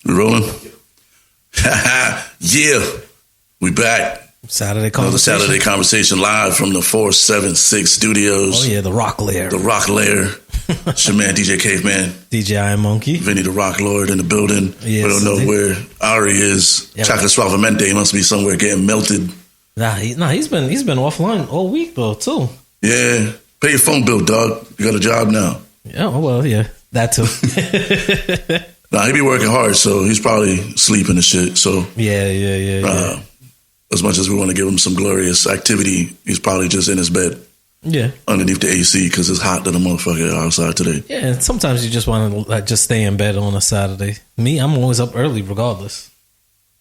We rolling? Yeah, we back. Saturday conversation. Another Saturday conversation live from the 476 studios. Oh yeah, the Rock Lair. The Rock Lair. It's your man DJ Caveman. DJ Iron Monkey. Vinny the Rock Lord in the building. Yes, we don't know where Ari is. Yeah, Chocolate Suavemente must be somewhere getting melted. He's been offline all week though too. Yeah, pay your phone bill, dog. You got a job now. Yeah, well, yeah, that too. Nah, he be working hard, so he's probably sleeping and shit. So yeah. As much as we want to give him some glorious activity, he's probably just in his bed. Yeah, underneath the AC because it's hot than a motherfucker outside today. Yeah, sometimes you just want to just stay in bed on a Saturday. Me, I'm always up early regardless.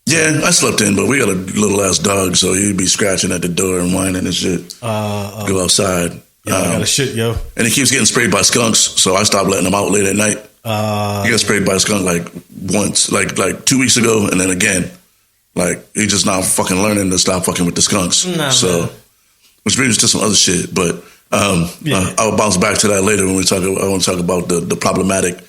Yeah, I slept in, but we got a little ass dog, so he'd be scratching at the door and whining and shit. Go outside. Yeah, I got a shit, yo. And he keeps getting sprayed by skunks, so I stopped letting him out late at night. He got sprayed by a skunk like once, like 2 weeks ago, and then again. Like, he just not fucking learning to stop fucking with the skunks. Which brings us to some other shit, but I'll bounce back to that later when I want to talk about the problematic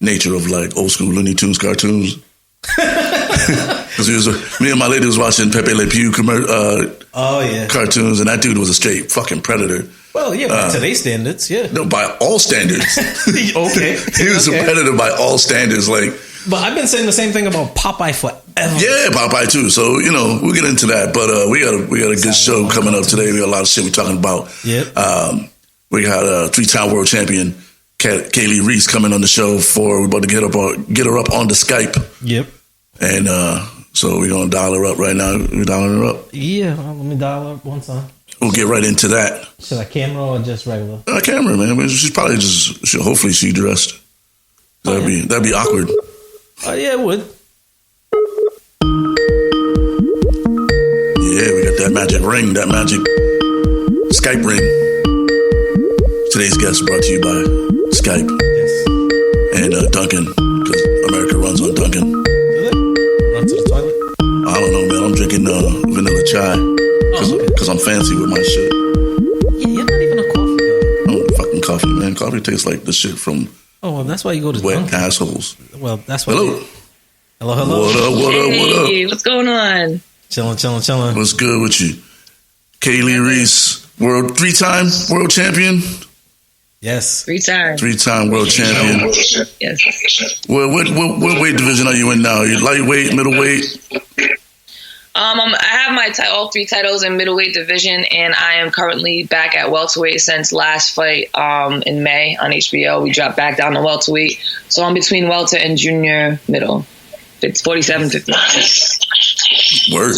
nature of like old school Looney Tunes cartoons. Because me and my lady was watching Pepe Le Pew cartoons, and that dude was a straight fucking predator. Well, yeah, by today's standards, yeah. No, by all standards. Okay. He was a predator by all standards, like. But I've been saying the same thing about Popeye forever. Yeah, Popeye too. So, we'll get into that. But we got a good show coming up today. We got a lot of shit we're talking about. Yep. We got a 3-time world champion, Kaylee Reis, coming on the show we're about to get her up on the Skype. Yep. And so we're gonna dial her up right now. We're dialing her up. Yeah, let me dial her up one time. We'll get right into that. Should I camera or just regular? Camera, man. She's probably hopefully she dressed. That'd be awkward. Yeah, it would. Yeah, we got that magic ring, that magic Skype ring. Today's guest brought to you by Skype. Yes. And Dunkin', because America runs on Dunkin'. Do they? Run to the toilet? I don't know, man. I'm drinking vanilla chai. Because I'm fancy with my shit. Yeah, you're not even a coffee guy. I'm fucking coffee, man. Coffee tastes like the shit from... Oh, well, that's why you go to wet Dunkin'. assholes. Well, that's why. Hello. Hello. What up? Hey, what's going on? Chilling. What's good with you? Kaylee Reis, 3-time world champion? Yes. 3-time world champion. Yes. Well, what weight division are you in now? You lightweight, middleweight? I have all 3 titles in middleweight division, and I am currently back at welterweight since last fight in May on HBO. We dropped back down to welterweight, so I'm between welter and junior middle. It's 47-50. Word.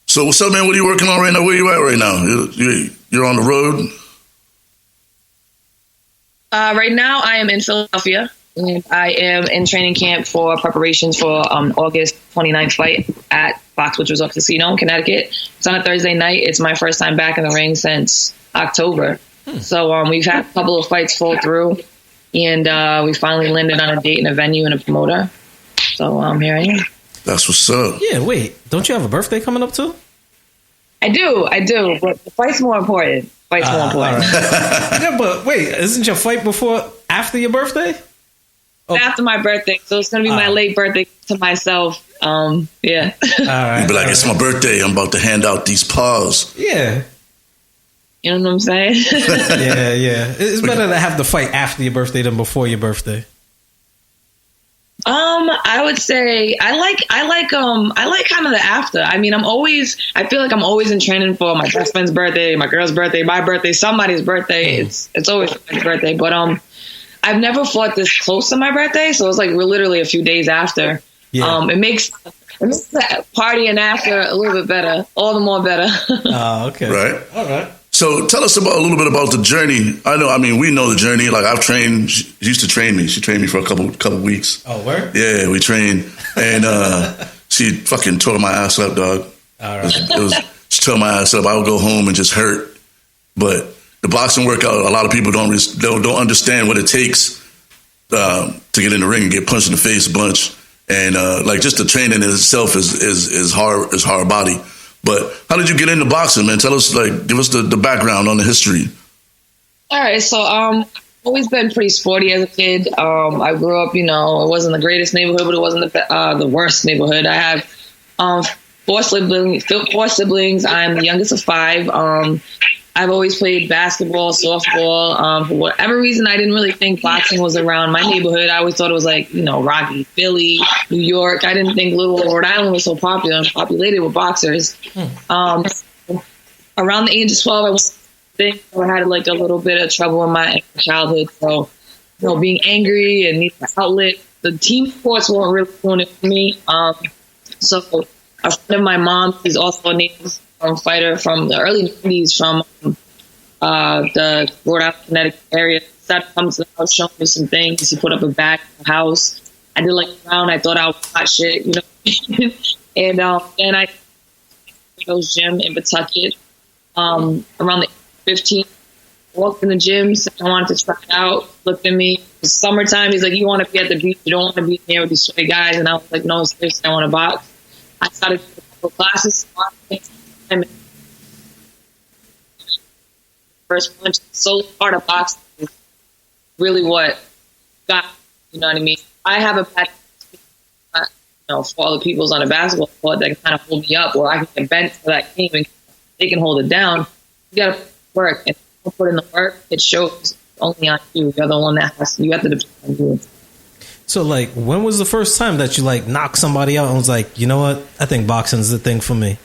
So what's up, man? What are you working on right now? Where you at right now? You're on the road? Right now, I am in Philadelphia. And I am in training camp for preparations for August 29th fight at Foxwoods Resort Casino in Connecticut. It's on a Thursday night. It's my first time back in the ring since October. So we've had a couple of fights fall through, and we finally landed on a date and a venue and a promoter. So here I am. That's what's up. Yeah, wait. Don't you have a birthday coming up too? I do. But the fight's more important. Right. Yeah, but wait, isn't your fight after your birthday? Oh. After my birthday, so it's gonna be my late birthday to myself. Yeah. All right. You'd be like, it's my birthday. I'm about to hand out these paws. Yeah. You know what I'm saying? Yeah. It's better to have the fight after your birthday than before your birthday. I would say I like kind of the after. I mean, I feel like I'm always in training for my best friend's birthday, my girl's birthday, my birthday, somebody's birthday. It's always my birthday, but I've never fought this close to my birthday, so it's like we're literally a few days after. Yeah. It makes the partying after a little bit better, all the more better. Oh, okay. Right. All right. So tell us a little bit about the journey. We know the journey. Like I've trained. She used to train me. She trained me for a couple weeks. Oh, where? Yeah, we trained, and she fucking tore my ass up, dog. All right. She tore my ass up. I would go home and just hurt. But the boxing workout, a lot of people don't understand what it takes to get in the ring and get punched in the face a bunch, and just the training in itself is hard body. But how did you get into boxing, man? Tell us, give us the background on the history. All right, so always been pretty sporty as a kid. I grew up, it wasn't the greatest neighborhood, but it wasn't the worst neighborhood. I have four siblings. I'm the youngest of five. I've always played basketball, softball. For whatever reason, I didn't really think boxing was around my neighborhood. I always thought it was like, Rocky, Philly, New York. I didn't think Little Rhode Island was so popular and populated with boxers. Around the age of 12, I had like a little bit of trouble in my childhood. So, being angry and needing an outlet. The team sports weren't really doing it for me. So a friend of my mom is also a native fighter from the early 90s from the Rhode Island, Connecticut area. Started to come to the house, showing me some things. He put up a bag in the house. I did like around. I thought I was hot shit, and then I goes gym in Pawtucket. Around the 15, walked in the gym, said I wanted to try it out. Looked at me. It's summertime. He's like, "You want to be at the beach? You don't want to be here with these sweaty guys." And I was like, "No, seriously, I want to box." I started doing a couple classes. First punch, so part of boxing is really what got, you know what I mean? I have a bad, for other people's on a basketball court that can kind of hold me up, or I can get bent for that game and they can hold it down. You got to work, and if you put in the work, it shows only on you. You're the one that you have to depend on you. So, like, when was the first time that you knocked somebody out and was like, you know what? I think boxing's the thing for me.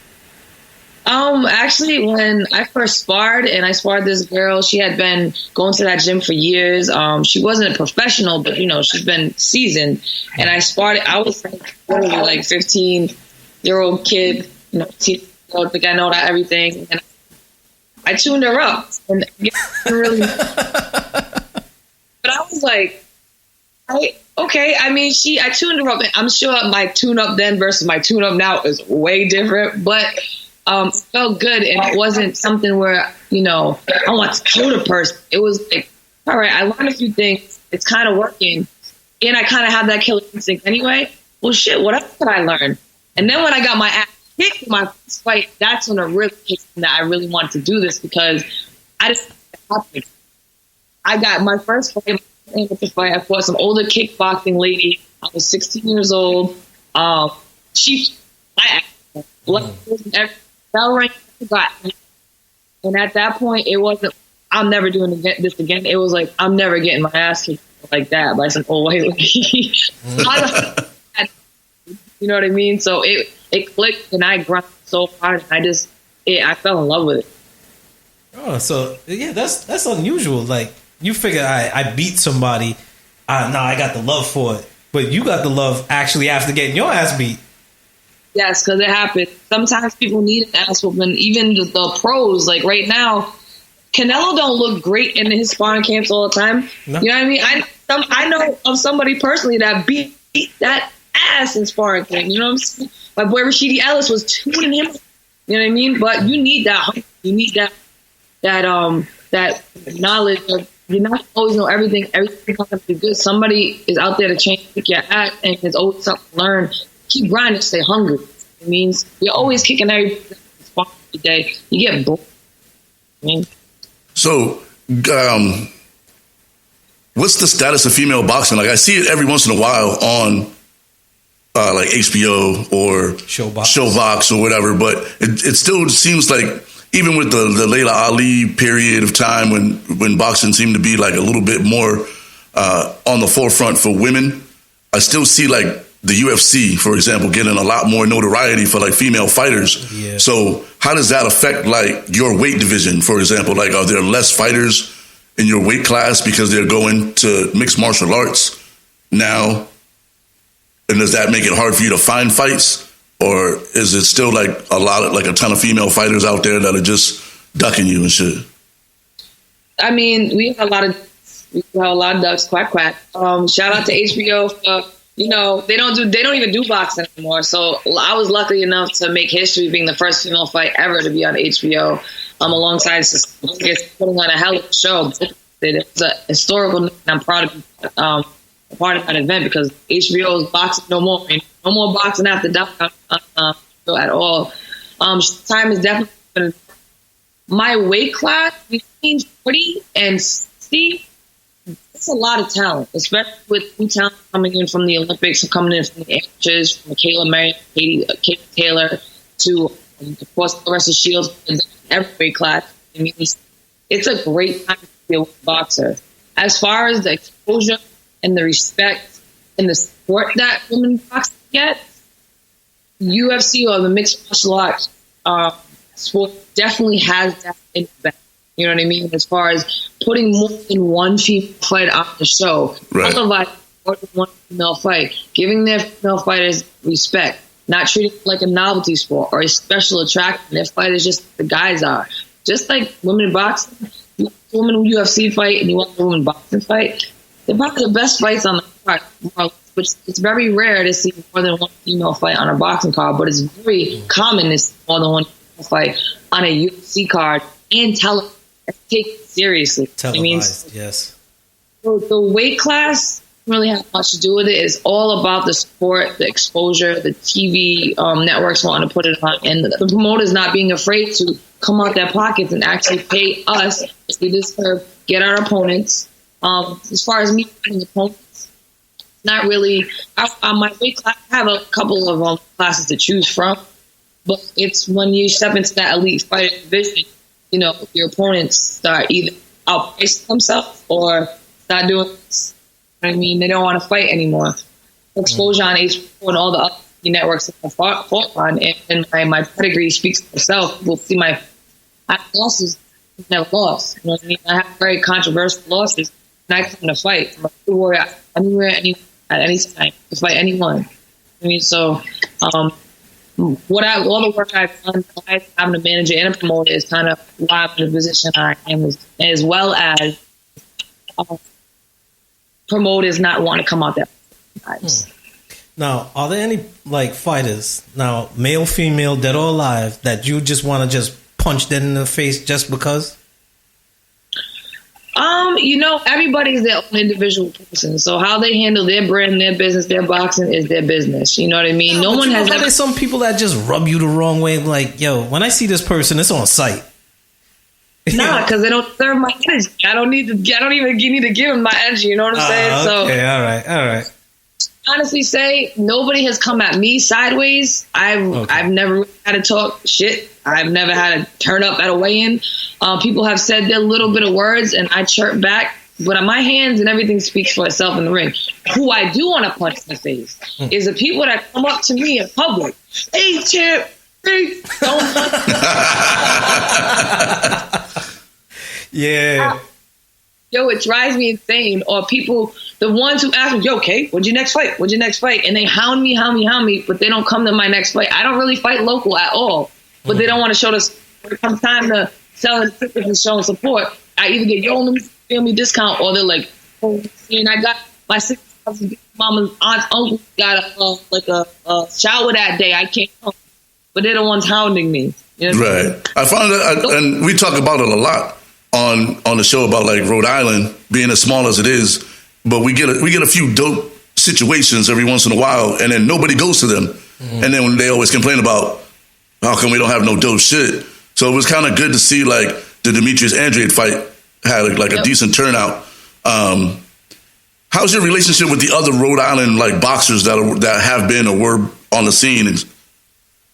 Actually, when I first sparred, and I sparred this girl, she had been going to that gym for years. She wasn't a professional, but she's been seasoned. And I sparred. I was like 15-year-old kid, think I know that everything, and I tuned her up, and really. But I was like, okay. I mean, I tuned her up. And I'm sure my tune up then versus my tune up now is way different, but. It felt good, and it wasn't something where, I want to kill the person. It was like, all right, I learned a few things. It's kind of working. And I kind of have that killer instinct anyway. Well, shit, what else did I learn? And then when I got my ass kicked in my first fight, that's when it really kicked in that I really wanted to do this, because I just happened. I got my first fight, I fought some older kickboxing lady. I was 16 years old. My ass. And at that point, it wasn't, I'm never doing this again. It was like, I'm never getting my ass kicked like that by some old white lady. You know what I mean? So it clicked, and I grinded so hard. I fell in love with it. Oh, so yeah, that's unusual. Like, you figure I beat somebody, now I got the love for it, but you got the love actually after getting your ass beat. Yes, because it happens. Sometimes people need an ass whooping. Even the pros, like right now, Canelo don't look great in his sparring camps all the time. No. You know what I mean? I know of somebody personally that beat that ass in sparring camp. You know what I'm saying? My boy Rashidi Ellis was tuning him. You know what I mean? But you need that. You need that knowledge of, you're not always know everything. Everything's not going to be good. Somebody is out there to change your ass, and there's always something to learn. Keep grinding, stay hungry. It means you're always kicking every day. You get bored. So, what's the status of female boxing? Like, I see it every once in a while on like HBO or Showbox or whatever, but it still seems like, even with the Layla Ali period of time when boxing seemed to be like a little bit more on the forefront for women, I still see like the UFC, for example, getting a lot more notoriety for like female fighters. Yeah. So how does that affect like your weight division, for example? Like, are there less fighters in your weight class because they're going to mixed martial arts now? And does that make it hard for you to find fights? Or is it still like a ton of female fighters out there that are just ducking you and shit? I mean, we have a lot of ducks, quack quack. Shout out to HBO for, they don't even do boxing anymore. So I was lucky enough to make history being the first female fight ever to be on HBO, alongside putting on a hell of a show. It's a historical, and I'm proud to be a part of that event, because HBO is boxing no more. No more boxing after dark at all. Time is definitely been, my weight class between 40 and 60 it's a lot of talent, especially with new talent coming in from the Olympics and coming in from the amateurs, from Kayla Mary, Katie Taylor, to, of course, the rest of Shields, and every weight class. I mean, it's a great time to be a boxer. As far as the exposure and the respect and the support that women boxing get, UFC or the mixed martial arts sport definitely has that in the back. You know what I mean? As far as putting more than one female fight on the show, right. Otherwise, more than one female fight, giving their female fighters respect, not treating it like a novelty sport or a special attraction. Their fighters just like the guys are. Just like women in boxing, you want a woman UFC fight and you want a woman boxing fight, they're probably the best fights on the card. Which it's very rare to see more than one female fight on a boxing card, but it's very common to see more than one female fight on a UFC card and take it seriously. Televised, yes. So the weight class doesn't really have much to do with it. It's all about the support, the exposure, the TV networks want to put it on, and the promoters not being afraid to come out their pockets and actually pay us if we deserve, get our opponents. As far as me getting opponents, not really. My weight class, I have a couple of classes to choose from, but it's when you step into that elite fighter division, you know, your opponents start either outpricing themselves or start doing this. I mean, they don't want to fight anymore. Exposure on H4 and all the other networks that I fought on, and my pedigree speaks for itself. People see my losses, never lost. You know what I mean? I have very controversial losses, and I come to fight. I'm a true warrior anywhere, at any time, to fight anyone. I mean, so all the work I've done, having a manager and a promoter, is kind of why I'm in the position I am, as well as promoters not want to come out there. Now, are there any fighters, now male, female, dead or alive, that you just want to just punch them in the face just because? You know, everybody's their own individual person. So how they handle their brand, their business, their boxing is their business. You know what I mean? No one has. There's some people that just rub you the wrong way. Like, yo, when I see this person, it's on sight. Nah, because they don't serve my energy. I don't even need to give them my energy. You know what I'm saying? Okay, all right. Honestly, say nobody has come at me sideways. I've never had to talk shit. I've never had to turn up at a weigh-in. People have said their little bit of words, and I chirp back. But my hands and everything speaks for itself in the ring. Who I do want to punch in the face is the people that come up to me in public. Hey, champ. Hey, don't yeah. Yo, it drives me insane. Or people, the ones who ask me, yo, Kate, what's your next fight? And they hound me, but they don't come to my next fight. I don't really fight local at all, but they don't want to show us. When it comes time to selling tickets and showing support, I either get, yo, let me family discount, or they're like, oh, and I got my 6,000 mama's aunt, uncle got a shower that day. I can't come. But they're the ones hounding me. You know right. I find that, and we talk about it a lot on the show about like Rhode Island being as small as it is, but we get a few dope situations every once in a while, and then nobody goes to them, and then when they always complain about how come we don't have no dope shit. So it was kind of good to see like the Demetrius Andrade fight had a decent turnout. How's your relationship with the other Rhode Island like boxers that have been or were on the scene?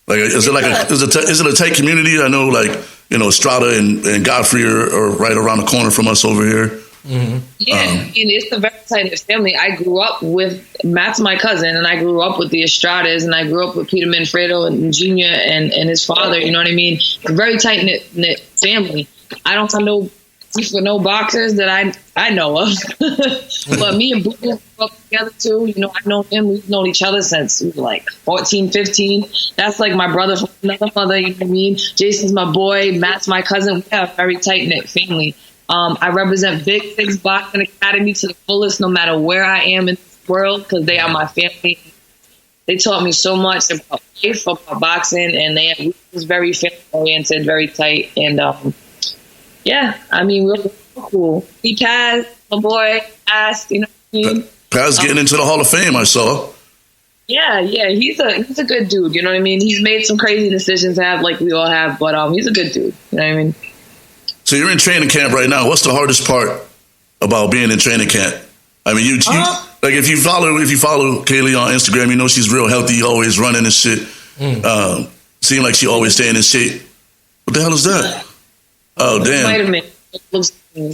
Like, is it a tight community? I know, like, you know, Estrada and Godfrey are right around the corner from us over here. Mm-hmm. Yeah, and it's a very tight family. I grew up with Matt's my cousin, and I grew up with the Estradas, and I grew up with Peter Manfredo and Junior and his father. You know what I mean? A very tight knit family. I don't have no for no boxers that I know of, but me and Boo grew up together too. You know, I've known him. We've known each other since we were like 14, 15. That's like my brother from another mother. You know what I mean? Jason's my boy. Matt's my cousin. We have a very tight knit family. I represent Big Six Boxing Academy to the fullest, no matter where I am in this world, because they are my family. They taught me so much about life, about boxing, and we was very family oriented, very tight, and yeah, I mean, we're cool. He Paz, my boy, asked, you know what I mean? Paz getting into the Hall of Fame, I saw. Yeah, he's a good dude, you know what I mean? He's made some crazy decisions, like we all have, but he's a good dude, you know what I mean? So you're in training camp right now. What's the hardest part about being in training camp? I mean, you like if you follow Kaylee on Instagram, you know she's real healthy, always running and shit. Seem like she always staying in shape. What the hell is that? Oh damn! Vitamins.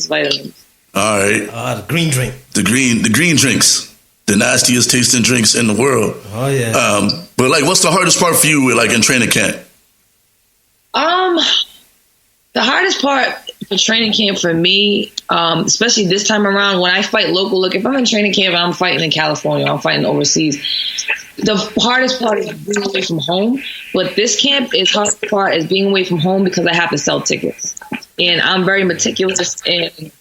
Vitamins. All right. The green drink. The green drinks. The nastiest tasting drinks in the world. Oh yeah. But like, what's the hardest part for you with like in training camp? The hardest part for training camp for me, especially this time around, when I fight local, look, if I'm in training camp and I'm fighting in California, I'm fighting overseas, the hardest part is being away from home. But this camp is hardest part is being away from home because I have to sell tickets. And I'm very meticulous, and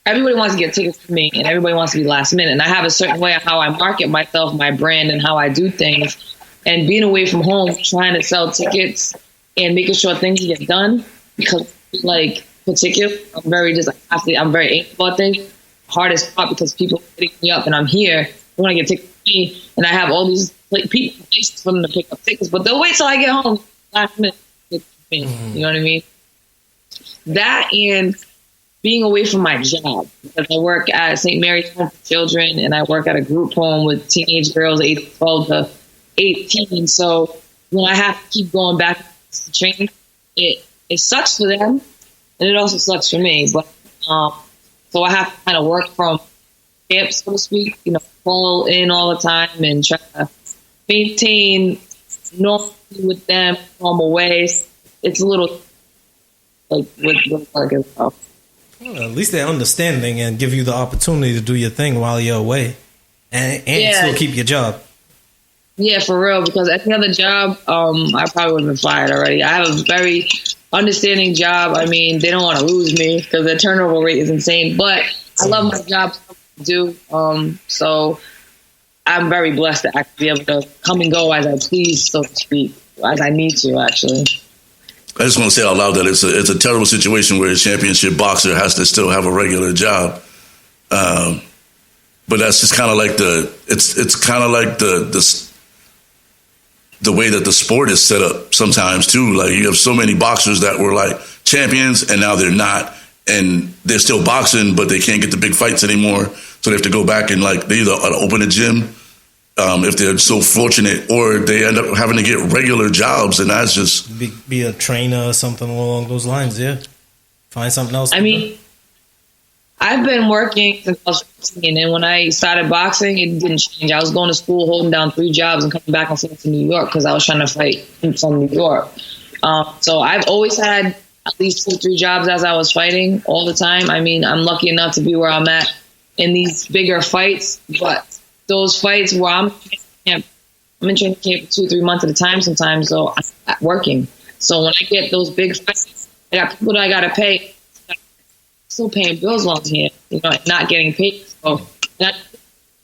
everybody wants to get tickets from me, and everybody wants to be last minute. And I have a certain way of how I market myself, my brand, and how I do things. And being away from home, trying to sell tickets and making sure things get done, because like particular, I'm very I'm very anxious about things. Hardest part because people are hitting me up and I'm here. They want to get tickets from me, and I have all these people for them to pick up tickets, but they'll wait till I get home last minute. You know what I mean? That and being away from my job, because I work at St. Mary's Home for Children and I work at a group home with teenage girls, 12 to 18. So when I have to keep going back to training, it sucks for them and it also sucks for me. But so I have to kind of work from camp, so to speak, call in all the time and try to maintain normalcy with them normal ways. It's a little like with work as well. Well, at least they're understanding and give you the opportunity to do your thing while you're away and still keep your job. Yeah, for real, because at the other job, I probably would have been fired already. I have a very understanding job. I mean, they don't want to lose me because the turnover rate is insane, but I love my job to do. So I'm very blessed to actually be able to come and go as I please, so to speak, as I need to, actually. I just want to say out loud that it's a terrible situation where a championship boxer has to still have a regular job. But that's just kind of like it's kind of like the way that the sport is set up sometimes too. Like you have so many boxers that were like champions and now they're not, and they're still boxing, but they can't get the big fights anymore. So they have to go back and like they either open a gym, if they're so fortunate, or they end up having to get regular jobs, and that's just be a trainer or something along those lines. Yeah, find something else. I mean, I've been working since I was 15, and when I started boxing, it didn't change. I was going to school, holding down 3 jobs, and coming back and forth to New York because I was trying to fight from New York. So I've always had at least 2 or 3 jobs as I was fighting all the time. I mean, I'm lucky enough to be where I'm at in these bigger fights, but those fights where I'm in training camp for 2 or 3 months at a time sometimes, so I'm not working. So when I get those big fights, I got people that I got to pay, still paying bills along here, not getting paid. So I got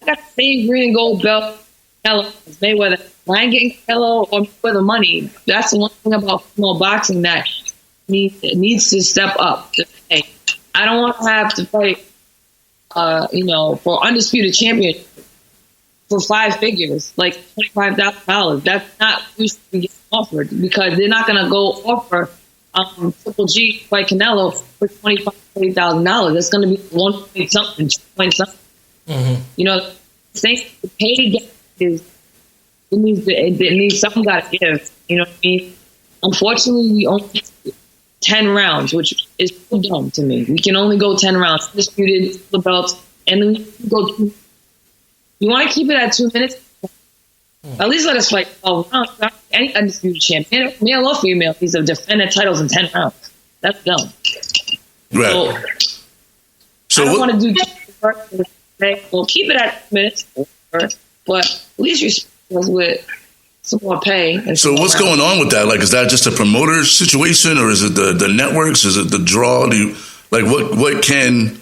the same green and gold belt, Mayweather. When I ain't getting Hello or Mayweather money, that's the one thing about female boxing that needs to step up. Hey, I don't want to have to fight, for undisputed champion for 5 figures, like $25,000. That's not usually getting offered because they're not going to go offer Triple G fight Canelo for $25,000. That's going to be 1 point something, 2 point something. The pay gap is it needs something got to give. You know what I mean? Unfortunately, we only get 10 rounds, which is so dumb to me. We can only go 10 rounds, disputed the belts, and then we go 2. You want to keep it at 2 minutes? At least let us fight 12 rounds. Any undisputed champion, male or female, these have defended titles in 10 rounds. That's dumb. Right. So I don't want to do well, keep it at 2 minutes, but at least you're with some more pay. So what's going on with that? Like, is that just a promoter situation, or is it the networks? Is it the draw? What can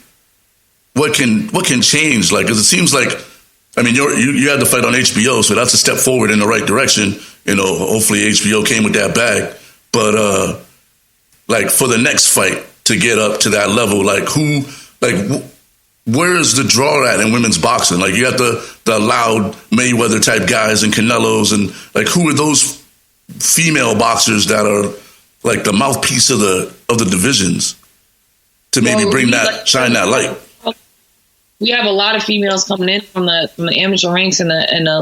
change? Like, because it seems like, I mean, you had the fight on HBO, so that's a step forward in the right direction. Hopefully HBO came with that bag. But for the next fight to get up to that level, where is the draw at in women's boxing? Like, you got the loud Mayweather type guys and Canelos, and who are those female boxers that are like the mouthpiece of the divisions to maybe shine that light? we have a lot of females coming in from the amateur ranks and the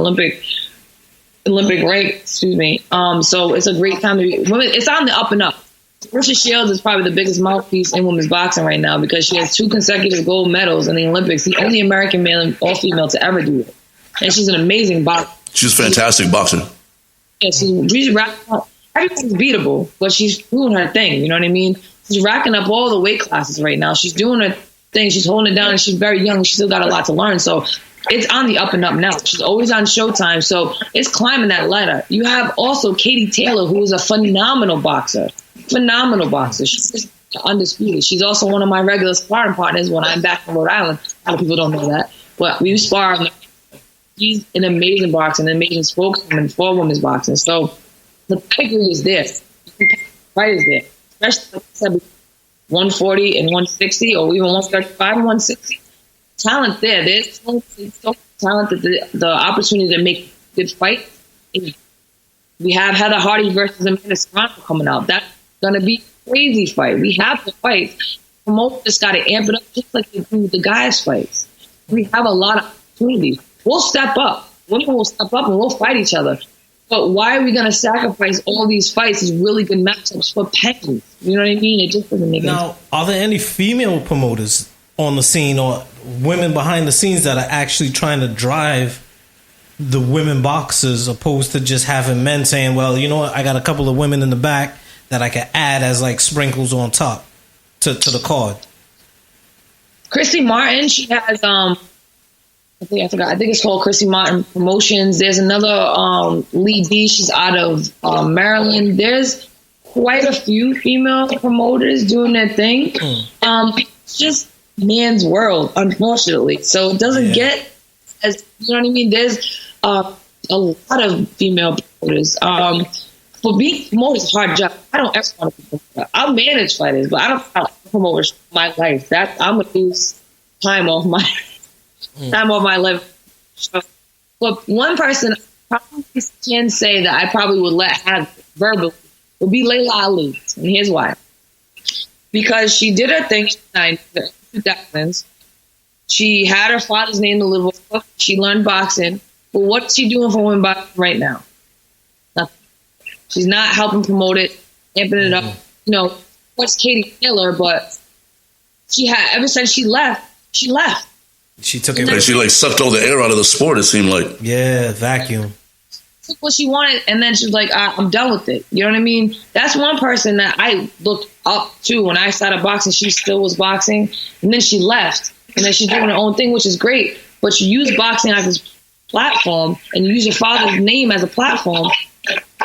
Olympic rank. Excuse me. So it's a great time to be. It's on the up and up. Trisha Shields is probably the biggest mouthpiece in women's boxing right now because she has 2 consecutive gold medals in the Olympics. The only American male and all female to ever do it, and she's an amazing boxer. She's a fantastic boxer. Yeah, she's racking up. Everything's beatable, but she's doing her thing. You know what I mean? She's racking up all the weight classes right now. She's doing her thing. She's holding it down, and she's very young. She's still got a lot to learn. So it's on the up and up now. She's always on Showtime, so it's climbing that ladder. You have also Katie Taylor, who is a phenomenal boxer. She's undisputed. She's also one of my regular sparring partners when I'm back in Rhode Island. A lot of people don't know that, but we spar. She's an amazing boxer, an amazing spokeswoman for women's boxing. So the pedigree is there. The fight is there, especially like I said, 140 and 160, or even 135 and 160. Talent there. There's so talent that the opportunity to make good fights. We have Heather Hardy versus Amanda Serrano coming out. That's going to be a crazy fight. We have the fights. Promoters just got to amp it up just like they do with the guys' fights. We have a lot of opportunities. We'll step up. Women will step up and we'll fight each other. But why are we going to sacrifice all these fights, these really good matchups for pennies? You know what I mean? It just doesn't make sense. Now, are there any female promoters on the scene or women behind the scenes that are actually trying to drive the women boxers opposed to just having men saying, well, you know what, I got a couple of women in the back that I can add as like sprinkles on top to the card? Chrissy Martin, she has I think it's called Chrissy Martin Promotions. There's another Lee D. She's out of Maryland. There's quite a few female promoters doing their thing. It's just man's world, unfortunately. So it doesn't get as, you know what I mean? There's a lot of female promoters. For being promoters is a hard job. I don't ever want to be a promoter. I'll manage fighters, but I don't want to promote my life. I'm going to lose time off my life. So, but one person I probably can say that I probably would let have verbally would be Layla Ali. And here's why. Because she did her thing in the 2000s. She had her father's name to live with. She learned boxing. But what's she doing for women boxing right now? Nothing. She's not helping promote it, amping it up. You know, what's Katie Taylor? But she had, ever since she left. She took it. She like sucked all the air out of the sport, it seemed like. Yeah, vacuum. Took what she wanted, and then she's like, I'm done with it. You know what I mean? That's one person that I looked up to when I started boxing. She still was boxing, and then she left. And then she's doing her own thing, which is great. But you use boxing as a platform, and you use your father's name as a platform.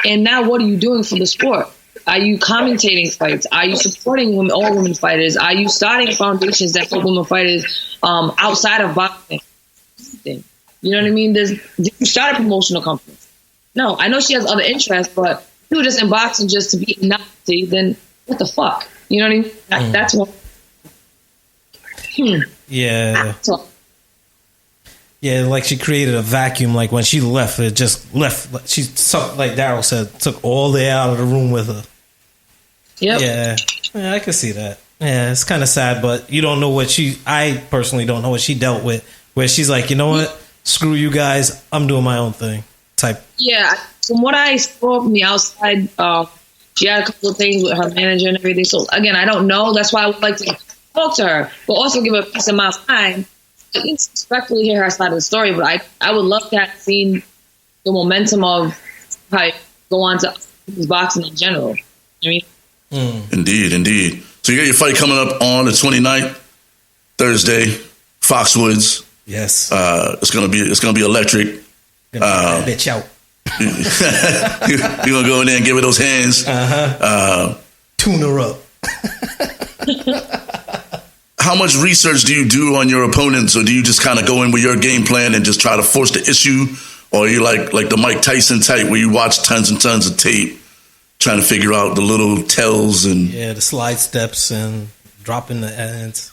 And now what are you doing for the sport? Are you commentating fights? Are you supporting all women fighters? Are you starting foundations that help women fighters outside of boxing? You know what I mean? Did you start a promotional company? No, I know she has other interests, but if you were just in boxing just to be a novelty, then what the fuck? You know what I mean? That's one. Yeah. Yeah, like she created a vacuum. Like when she left, it just left. She sucked, like Daryl said, took all the air out of the room with her. Yep. Yeah, I can see that. Yeah, it's kind of sad, but you don't know what I personally don't know what she dealt with, where she's like, you know what? Screw you guys. I'm doing my own thing type. Yeah. From what I saw from the outside, she had a couple of things with her manager and everything. So again, I don't know. That's why I would like to talk to her, but also give her a piece of my mind. I can respectfully hear her side of the story, but I would love to have seen the momentum of how it go on to boxing in general. You know what I mean? Indeed. So you got your fight coming up on the 29th, Thursday, Foxwoods. Yes. It's gonna be electric. Bitch out. You're gonna go in there and give her those hands. Tune her up. How much research do you do on your opponents, or do you just kind of go in with your game plan and just try to force the issue, or are you like the Mike Tyson type where you watch tons and tons of tape, trying to figure out the little tells and the slide steps and dropping the ends?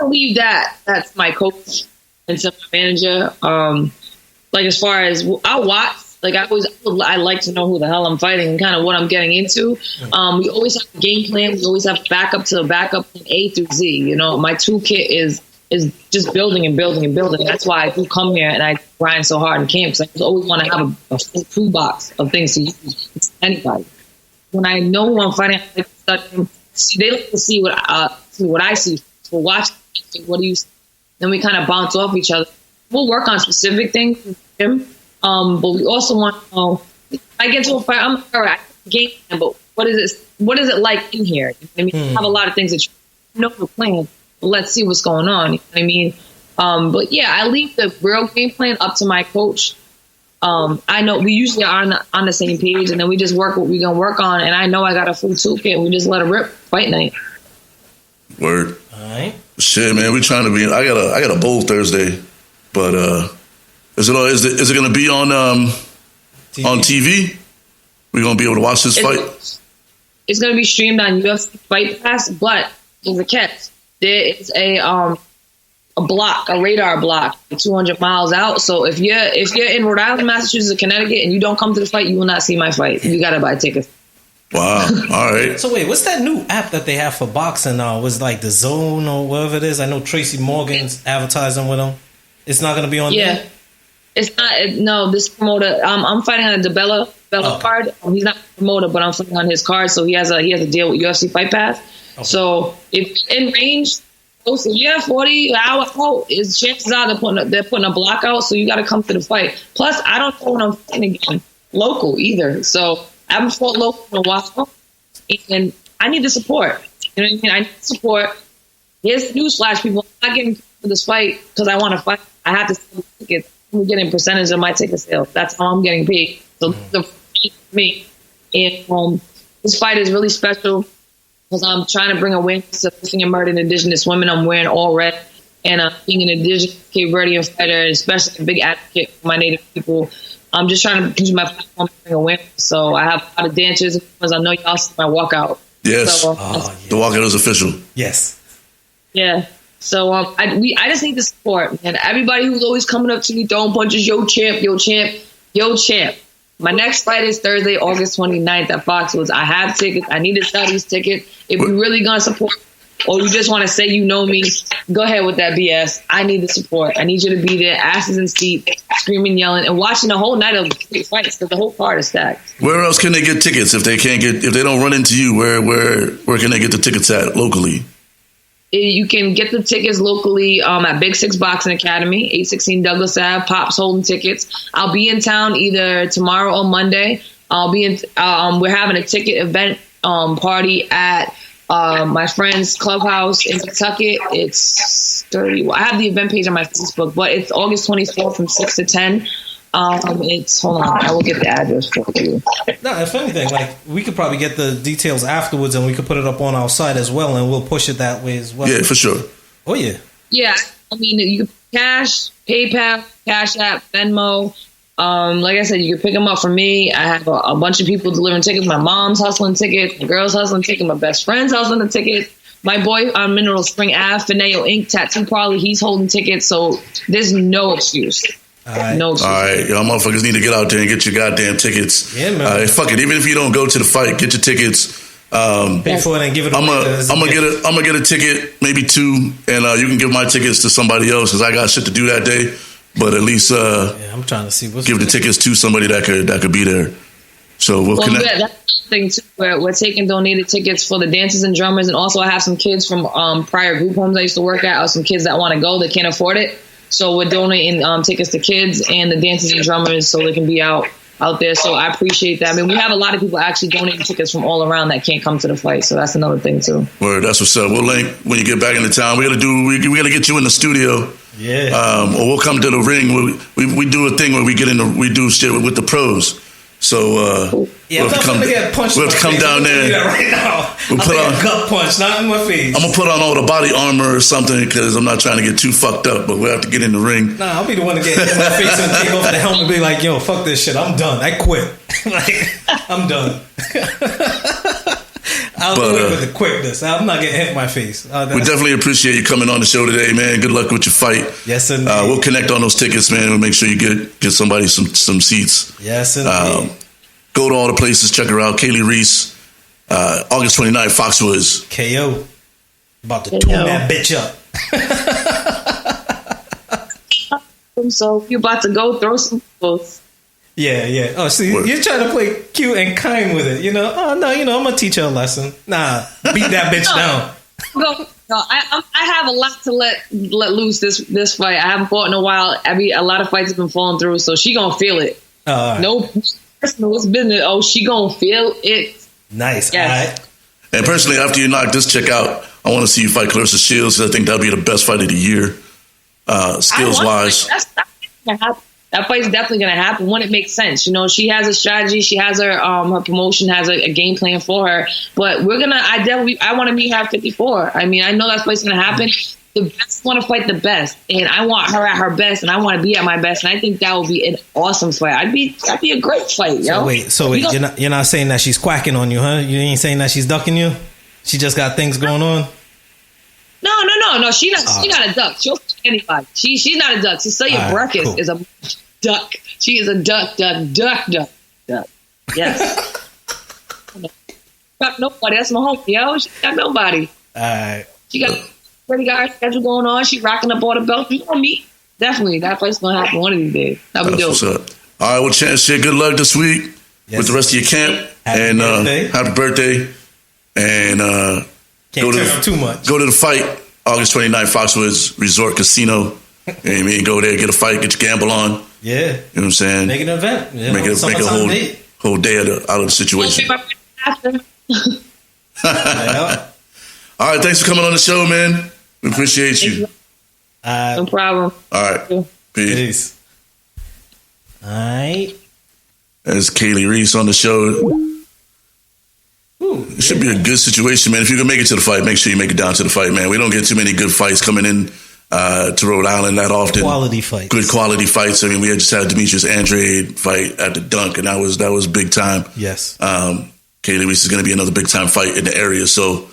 I leave that's my coach and some manager. Like as far as I'll watch, like I like to know who the hell I'm fighting and kind of what I'm getting into. We always have a game plan. We always have backup to the backup from A through Z. You know, my toolkit is is just building and building and building. That's why I do come here and I grind so hard in camp, because I just always want to have a full toolbox of things to use with anybody. When I know who I'm fighting, I like to study them. They like to see what I see. So watch, what do you see? Then we kind of bounce off each other. We'll work on specific things with him, but we also want to know, I get to a fight, I'm all right, game plan, but what is it like in here? You know what I mean? I have a lot of things that you know we're playing, but let's see what's going on. You know what I mean? But yeah, I leave the real game plan up to my coach. I know we usually are on the same page, and then we just work what we're gonna work on. And I know I got a full toolkit. We just let it rip fight night. Word. All right. Shit, man, we trying to be. I got a bowl Thursday, but is it gonna be on TV? On TV? We gonna be able to watch this fight? It's gonna be streamed on UFC Fight Pass, but there's a catch. There is a radar block, 200 miles out. So if you're in Rhode Island, Massachusetts, or Connecticut, and you don't come to the fight, you will not see my fight. You gotta buy tickets. Wow. All right. So wait, what's that new app that they have for boxing now? Was like the Zone or whatever it is? I know Tracy Morgan's advertising with them. It's not going to be on there? It's not. No, this promoter, I'm fighting on the Bella card. He's not a promoter, but I'm fighting on his card. So he has a deal with UFC Fight Pass. Okay. So if in range, 40 hour out, is chances are they're putting a block out. So you got to come to the fight. Plus, I don't know when I'm fighting again local either. So I haven't fought local in a while, and I need the support. You know what I mean? I need support. Here's the newsflash, people. I'm not getting for this fight because I want to fight. I have to sell tickets. I'm getting a percentage of my ticket sales. That's how I'm getting paid. So the for me. And this fight is really special because I'm trying to bring awareness to missing and murdered Indigenous women. I'm wearing all red. And being an Indigenous Cape Verdean fighter, especially a big advocate for my Native people, I'm just trying to use my platform to bring awareness. So I have a lot of dancers because I know y'all see my walkout. Yes. So, the walkout is official. Yes. Yeah. So I just need the support. And everybody who's always coming up to me, throwing punches, yo champ, yo champ, yo champ. My next fight is Thursday, August 29th at Foxwoods. I have tickets. I need to sell these tickets. If you're really going to support, or you just want to say you know me, go ahead with that BS. I need the support. I need you to be there, asses in seat, screaming, yelling, and watching the whole night of great fights because the whole card is stacked. Where else can they get tickets if they don't run into you? Where can they get the tickets at locally? You can get the tickets locally at Big Six Boxing Academy, 816 Douglas Ave. Pop's holding tickets. I'll be in town either tomorrow or Monday. I'll be in. We're having a ticket event party at my friend's clubhouse in Kentucky. It's 30. I have the event page on my Facebook, but it's August 24th from 6 to 10. Hold on, I will get the address for you. No, if anything, like we could probably get the details afterwards, and we could put it up on our site as well, and we'll push it that way as well. Yeah, for sure. Oh yeah. Yeah, I mean, you can cash, PayPal, Cash App, Venmo. Like I said, you can pick them up from me. I have a bunch of people delivering tickets. My mom's hustling tickets. My girl's hustling tickets. My best friend's hustling the tickets. My boy on Mineral Spring Ave, Fineo Inc. Tattoo Parlor, he's holding tickets. So there's no excuse. All right. No excuse. All right. Y'all motherfuckers need to get out there and get your goddamn tickets. Yeah, man. Fuck it. Even if you don't go to the fight, get your tickets. Pay for it and give it away. I'm gonna get a ticket, maybe two, and you can give my tickets to somebody else because I got shit to do that day. But at least I'm trying to see give the tickets to somebody that could be there. So we'll connect. Yeah, that's the thing too. We're taking donated tickets for the dancers and drummers, and also I have some kids from prior group homes I used to work at, or some kids that want to go that can't afford it. So we're donating tickets to kids and the dancers and drummers so they can be out there. So I appreciate that. I mean, we have a lot of people actually donating tickets from all around that can't come to the fight. So that's another thing too. Word, that's what's up. We'll link when you get back into town. We gotta get you in the studio. Yeah. Or we'll come to the ring. We do a thing where we do shit with the pros. So we'll have to come down there right now. We'll put on a gut punch, not in my face. I'm gonna put on all the body armor or something because I'm not trying to get too fucked up. But we'll have to get in the ring. Nah, I'll be the one to get in my face and take off the helmet and be like, "Yo, fuck this shit. I'm done. I quit. I'm done." I'll do it with the quickness. I'm not getting hit in my face. We definitely appreciate you coming on the show today, man. Good luck with your fight. Yes, indeed. We'll connect on those tickets, man. We'll make sure you get somebody some seats. Yes, indeed. Go to all the places. Check her out. Kaylee Reis, August 29th, Foxwoods. KO. About to tune that bitch up. So you about to go throw some clothes. Yeah. Oh, see, you're trying to play cute and kind with it, you know? Oh, no, I'm going to teach her a lesson. Nah, beat that bitch down. No, I have a lot to let loose this fight. I haven't fought in a while. A lot of fights have been falling through, so she going to feel it. Right. No personal, it's business. Oh, she going to feel it. Nice. Yes. All right. And personally, after you knock this chick out, I want to see you fight Clarissa Shields. I think that'll be the best fight of the year, skills-wise. That fight's definitely going to happen when it makes sense. She has a strategy. She has her promotion has a game plan for her. But I want to meet her at 54. I mean, I know that fight's going to happen. The best want to fight the best, and I want her at her best, and I want to be at my best. And I think that would be an awesome fight. That'd be a great fight, yo. So wait, you're not saying that she's quacking on you, huh? You ain't saying that she's ducking you? She just got things going on? No. She's not a duck. She'll fight anybody. She's not a duck. Cecilia Brækhus is a duck. She is a duck. Yes. Got nobody. That's my homie, yo. She got nobody. She already got her schedule going on. She rocking up all the belts. You know me. Definitely. That fight's going to happen one of these days. That'll be dope. What's up. All right, well, Chance, shit, good luck this week with the rest of your camp. Happy birthday. Happy birthday. And Can't turn up too much. Go to the fight, August 29th, Foxwoods Resort Casino. You know what I mean? Go there, get a fight, get your gamble on. Yeah. You know what I'm saying? Make an event. Make a whole day out of the situation. All right, thanks for coming on the show, man. We appreciate you. No problem. All right. Peace. All right. There's Kaylee Reis on the show. It should be a good situation, man. If you can make it to the fight, make sure you make it down to the fight, man. We don't get too many good fights coming in to Rhode Island that often. Quality fights. Good quality fights. I mean, we had just had Demetrius Andrade fight at the Dunk, and that was big time. Yes. Kaylee Reis is going to be another big time fight in the area, so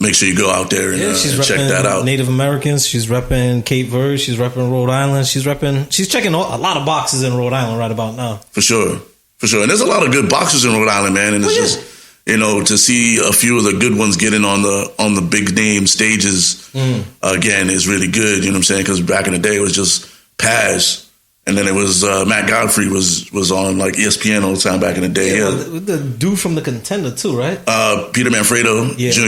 make sure you go out there and check that out. Native Americans. She's repping Cape Verde. She's repping Rhode Island. She's checking a lot of boxes in Rhode Island right about now. For sure. And there's a lot of good boxers in Rhode Island, man. And it's just, to see a few of the good ones getting on the big name stages again is really good. You know what I'm saying? Because back in the day it was just Paz. And then it was Matt Godfrey was on like ESPN all the time back in the day. Yeah. The dude from The Contender too, right? Peter Manfredo Jr.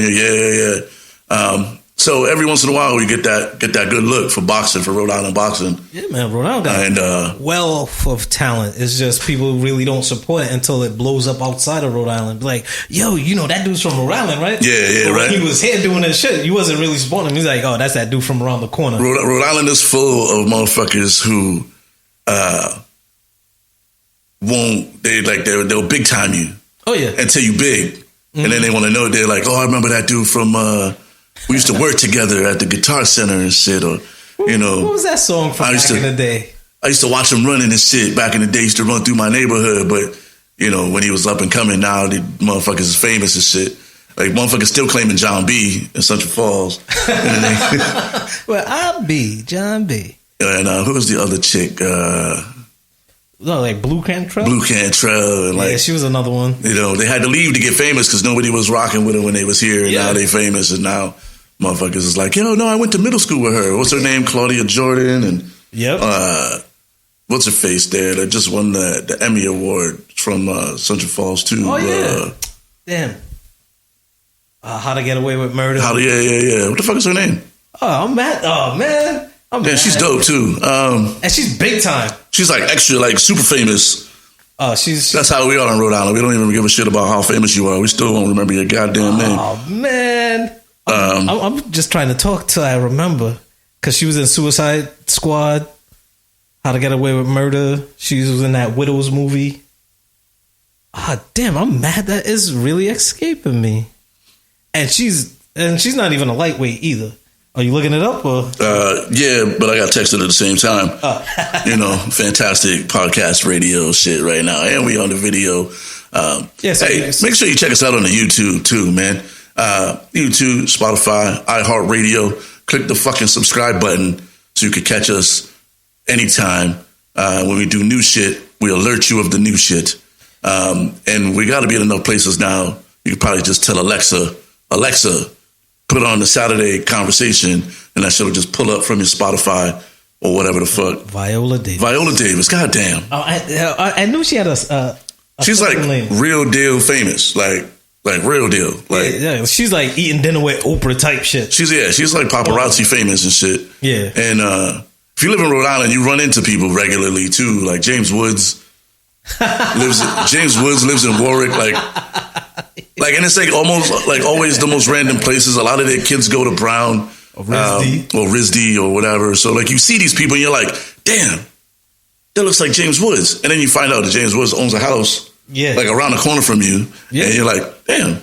Yeah. So every once in a while we get that good look for boxing, for Rhode Island boxing. Yeah, man, Rhode Island got a wealth of talent. It's just people really don't support it until it blows up outside of Rhode Island. Be like, yo, that dude's from Rhode Island, right? Yeah, but right. When he was here doing that shit, you wasn't really supporting him. He's like, oh, that's that dude from around the corner. Rhode Island is full of motherfuckers who they'll big time you. Oh yeah. Until you big. And then they want to know, they're like, oh, I remember that dude from we used to work together at the Guitar Center and shit, or what was that song from back in the day? I used to watch him running and shit back in the day. He used to run through my neighborhood, but when he was up and coming, now the motherfuckers is famous and shit. Like motherfuckers still claiming John B in Central Falls. Well, I'm B, John B. And who was the other chick? Like Blue Cantrell? Blue Cantrell. And yeah, she was another one. They had to leave to get famous because nobody was rocking with her when they was here. And now they famous. And now motherfuckers is like, no, I went to middle school with her. What's her name? Claudia Jordan. And what's her face there? That just won the Emmy Award from Central Falls too. Oh, yeah. Damn. How to Get Away with Murder. Yeah. What the fuck is her name? Oh, I'm mad. Oh, man. She's dope too. And she's big time. She's like extra, like super famous. That's how we are in Rhode Island. We don't even give a shit about how famous you are. We still won't remember your goddamn name. Oh man, I'm just trying to talk till I remember, because she was in Suicide Squad, How to Get Away with Murder. She was in that Widows movie. Damn, I'm mad that is really escaping me. And she's not even a lightweight either. Are you looking it up? Or? Yeah, but I got texted at the same time. Fantastic podcast radio shit right now. And we on the video. Make sure you check us out on the YouTube too, man. YouTube, Spotify, iHeartRadio. Click the fucking subscribe button so you can catch us anytime. When we do new shit, we alert you of the new shit. And we got to be in enough places now. You can probably just tell Alexa, put on the Saturday Conversation and that shit would just pull up from your Spotify or whatever the fuck. Viola Davis. Viola Davis. Goddamn. Oh, I knew she had a she's like name. real deal famous. Like real deal. Like yeah, she's like eating dinner with Oprah type shit. She's like paparazzi famous and shit. Yeah. And if you live in Rhode Island, you run into people regularly too. Like James Woods lives in Warwick. Like, and it's like almost like always the most random places. A lot of their kids go to Brown or RISD or whatever. So like you see these people and you're like, damn, that looks like James Woods. And then you find out that James Woods owns a house like around the corner from you. Yeah. And you're like, damn.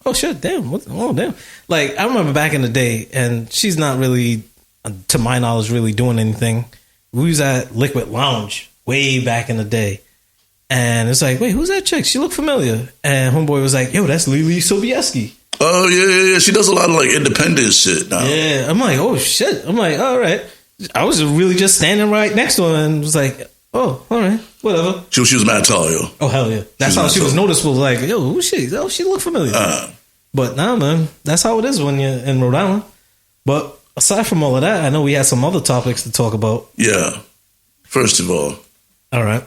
Oh shit, damn. Oh damn. Like I remember back in the day, and she's not really, to my knowledge, really doing anything. We was at Liquid Lounge way back in the day. And it's like, wait, who's that chick? She looked familiar. And homeboy was like, yo, that's Lily Sobieski. Oh, yeah. She does a lot of like independent shit now. Yeah. I'm like, oh shit. I'm like, all right. I was really just standing right next to her and was like, oh, all right, whatever. She was mad tall, yo. Oh, hell yeah. That's how she was noticeable. Like, yo, who's she? Oh, she looked familiar. But nah, man, that's how it is when you're in Rhode Island. But aside from all of that, I know we had some other topics to talk about. Yeah. First of all. All right.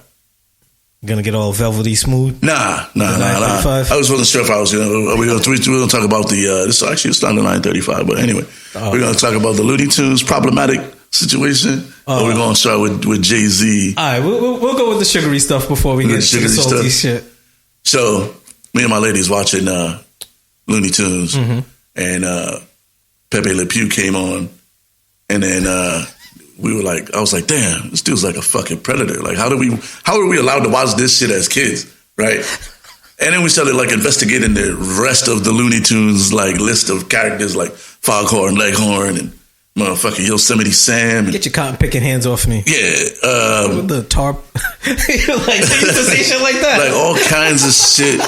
Gonna get all velvety smooth? Nah. I was wasn't sure if I was gonna. We're gonna talk about the. This actually it's not the 9:35, but anyway, we're gonna talk about the Looney Tunes problematic situation. Or we're gonna start with Jay-Z. All right, we'll go with the sugary stuff before we get to the salty shit. So me and my ladies watching Looney Tunes, and Pepe Le Pew came on, and then. We were like, I was like, damn, this dude's like a fucking predator. Like, how are we allowed to watch this shit as kids, right? And then we started like investigating the rest of the Looney Tunes like list of characters like Foghorn Leghorn and motherfucking Yosemite Sam. And, get your cotton picking hands off me. Yeah, with the tarp. Like they used to say shit like that. Like all kinds of shit.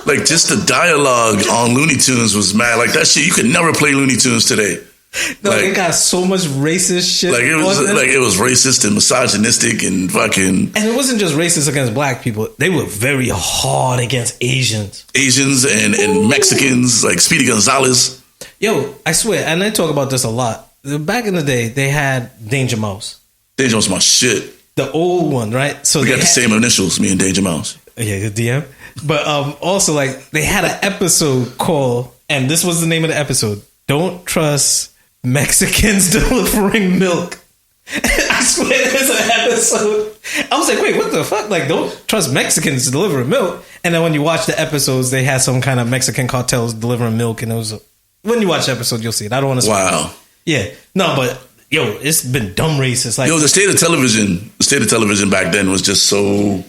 Like just the dialogue on Looney Tunes was mad. Like that shit, you could never play Looney Tunes today. No, like, it got so much racist shit. Like it was racist and misogynistic and fucking. And it wasn't just racist against black people. They were very hard against Asians. And Mexicans, like Speedy Gonzalez. Yo, I swear, and I talk about this a lot. Back in the day, they had Danger Mouse. Danger Mouse was my shit. The old one, right? So we got the same initials, me and Danger Mouse. Yeah, the DM. But also, like, they had an episode called, and this was the name of the episode, Don't Trust Mexicans Delivering Milk. I swear there's an episode. I was like, wait, what the fuck? Like, don't trust Mexicans delivering milk. And then when you watch the episodes, they had some kind of Mexican cartels delivering milk. And it was, when you watch the episode, you'll see it. I don't want to. Wow. Yeah. No, but yo, it's been dumb racist. Like, yo, the state of television back then was just so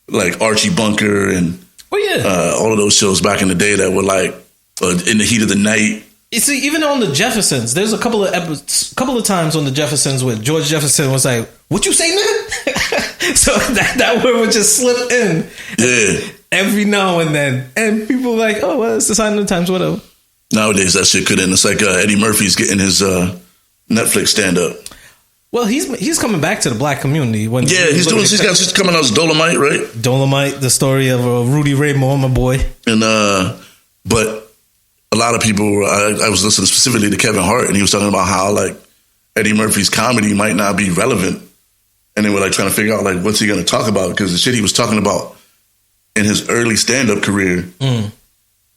like Archie Bunker and all of those shows back in the day that were like In the Heat of the Night. You see, even on the Jeffersons, there's a couple of times on the Jeffersons where George Jefferson was like, "What you say, man?" So that word would just slip in, every now and then, and people were like, "Oh, well, it's the sign of the times, whatever." Nowadays, that shit couldn't. It's like Eddie Murphy's getting his Netflix stand up. Well, he's coming back to the black community. He's coming out as Dolomite, right? Dolomite, the story of Rudy Ray Moore, my boy, and but. A lot of people, I was listening specifically to Kevin Hart, and he was talking about how like Eddie Murphy's comedy might not be relevant, and they were like trying to figure out like what's he going to talk about, because the shit he was talking about in his early stand-up career,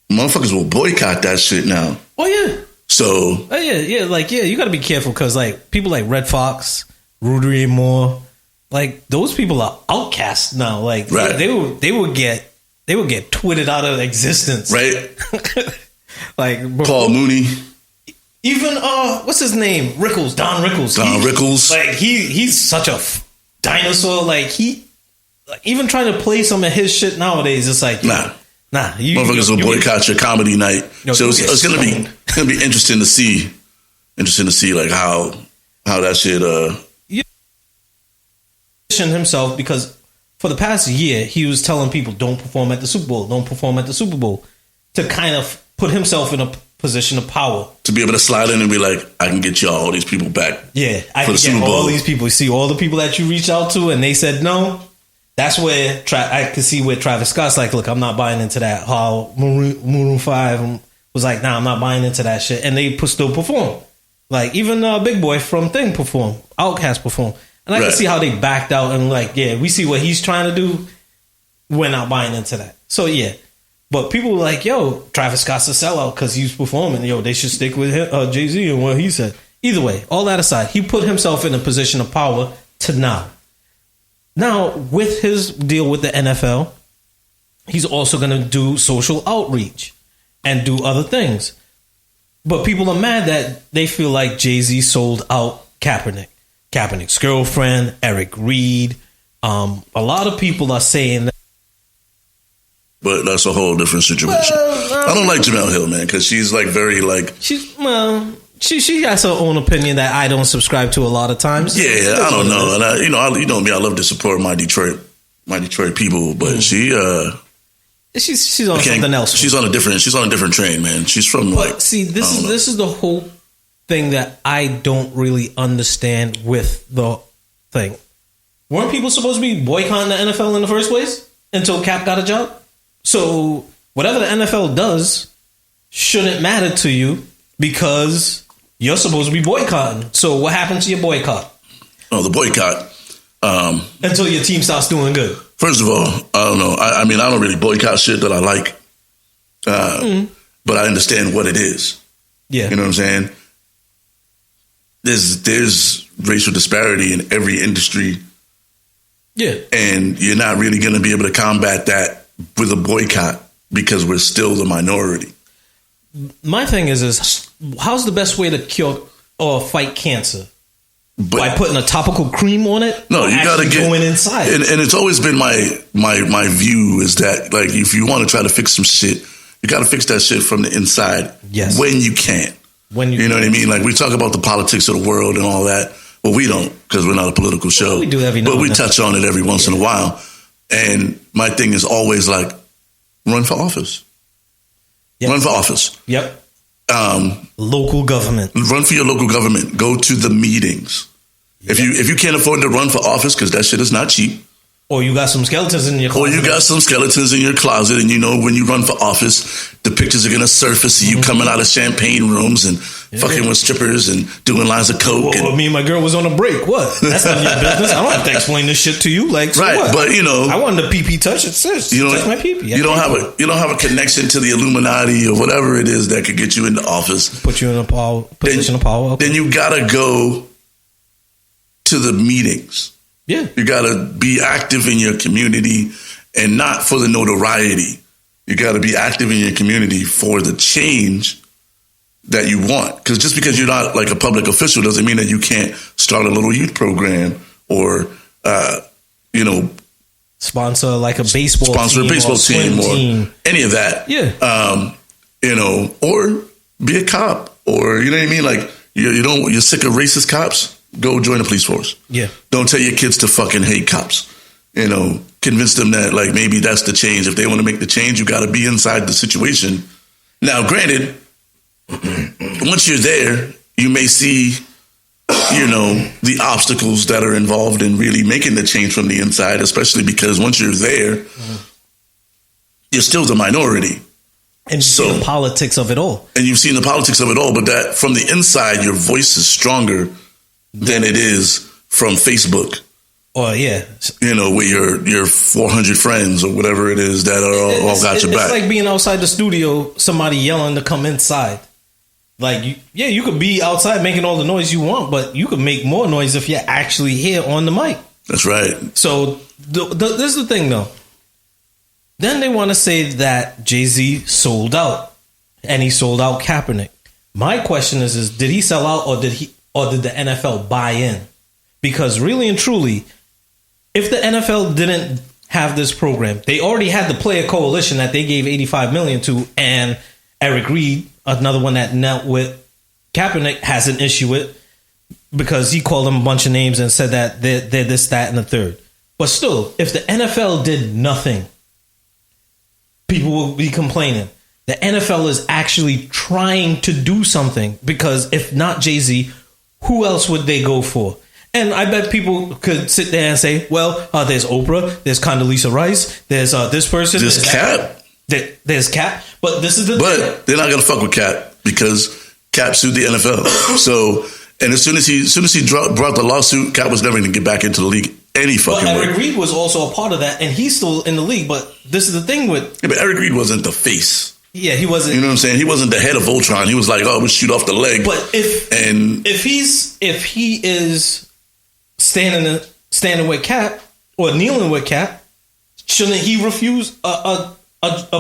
motherfuckers will boycott that shit now. Oh yeah. So you got to be careful, because like people like Red Fox, Rudy Ray Moore, like those people are outcasts now. Like they would get tweeted out of existence, right? Like Paul Mooney, even what's his name? Rickles, Don Rickles. Rickles. Like he's such a dinosaur. Like he, like, even trying to play some of his shit nowadays, it's like nah. Motherfuckers will boycott your comedy night. So it's gonna be interesting to see. Like how that shit. Himself, because for the past year he was telling people don't perform at the Super Bowl, to kind of put himself in a position of power. To be able to slide in and be like, I can get all these people back. Yeah, I can get all these people. You see all the people that you reached out to and they said no. That's where I could see where Travis Scott's like, look, I'm not buying into that. How Maroon 5 was like, nah, I'm not buying into that shit. And they still perform. Like even Big Boy from Thing performed, Outkast performed, and I can Right. see how they backed out and like, yeah, we see what he's trying to do. We're not buying into that. So yeah, but people were like, yo, Travis Scott's a sellout because he's performing. Yo, they should stick with Jay-Z and what he said. Either way, all that aside, he put himself in a position of power to now. Now, with his deal with the NFL, he's also going to do social outreach and do other things. But people are mad that they feel like Jay-Z sold out Kaepernick. Kaepernick's girlfriend, Eric Reid. A lot of people are saying that. But that's a whole different situation. I don't like Jemele Hill, man, because she's like very like... She has her own opinion that I don't subscribe to a lot of times. Yeah, I don't know. And you know me, I love to support my Detroit people, but she's on something else. She's on a different train, man. She's from this is the whole thing that I don't really understand with the thing. Weren't people supposed to be boycotting the NFL in the first place until Cap got a job? So whatever the NFL does shouldn't matter to you because you're supposed to be boycotting. So what happened to your boycott? Oh, the boycott. Until your team starts doing good. First of all, I don't know. I mean, I don't really boycott shit that I like. But I understand what it is. Yeah. You know what I'm saying? There's racial disparity in every industry. Yeah. And you're not really going to be able to combat that with a boycott because we're still the minority. My thing is how's the best way to cure or fight cancer? By putting a topical cream on it? No, you got to get going inside. And it's always been my view is that like if you want to try to fix some shit, you got to fix that shit from the inside. Yes. When you can. You know what I mean? Like we talk about the politics of the world and all that. Well, we don't because we're not a political show. Well, we do every now but we and then. touch on it every once in a while. And my thing is always like run for office. Yep. Run for office. Yep. Local government. Run for your local government. Go to the meetings. Yep. If you can't afford to run for office because that shit is not cheap. Or you got some skeletons in your closet. Or you got some skeletons in your closet, and you know when you run for office, the pictures are gonna surface of you coming out of champagne rooms and fucking with strippers and doing lines of coke. Well, me and my girl was on a break. What? That's not your business. I don't have to explain this shit to you. Like, so right? What? But you know, I wanted the PP touch. It says touch my PP. You don't have a connection to the Illuminati or whatever it is that could get you into office. Put you in a position of power. Okay. Then you gotta go to the meetings. Yeah. You got to be active in your community and not for the notoriety. You got to be active in your community for the change that you want. Because just because you're not like a public official doesn't mean that you can't start a little youth program or, sponsor like a baseball team or any of that. Yeah. Or be a cop or, you know what I mean? Like you're sick of racist cops. Go join the police force. Yeah. Don't tell your kids to fucking hate cops. Convince them that like maybe that's the change. If they want to make the change, you got to be inside the situation. Now, granted, once you're there, you may see, the obstacles that are involved in really making the change from the inside, especially because once you're there, you're still the minority. And you've seen the politics of it all. And you've seen the politics of it all, but that from the inside, your voice is stronger than it is from Facebook. Or with your 400 friends or whatever it is that are all got your back. It's like being outside the studio, somebody yelling to come inside. Like, you could be outside making all the noise you want, but you could make more noise if you're actually here on the mic. That's right. So this is the thing, though. Then they want to say that Jay-Z sold out, and he sold out Kaepernick. My question is did he sell out, or did the NFL buy in? Because really and truly, if the NFL didn't have this program, they already had the player coalition that they gave $85 million to, and Eric Reid, another one that knelt with Kaepernick, has an issue with because he called them a bunch of names and said that they're this, that, and the third. But still, if the NFL did nothing, people will be complaining. The NFL is actually trying to do something because if not Jay-Z, who else would they go for? And I bet people could sit there and say, well, there's Oprah, there's Condoleezza Rice, there's this person. There's Cap. There's Cap. But this is the But they're not going to fuck with Cap because Cap sued the NFL. So, and as soon as he brought the lawsuit, Cap was never going to get back into the league any fucking way. But Eric Reid was also a part of that, and he's still in the league. But this is the thing with... Yeah, but Eric Reid wasn't the face. Yeah, he wasn't... You know what I'm saying? He wasn't the head of Voltron. He was like, oh, we'll shoot off the leg. But if he is standing with Cap or kneeling with Cap, shouldn't he refuse a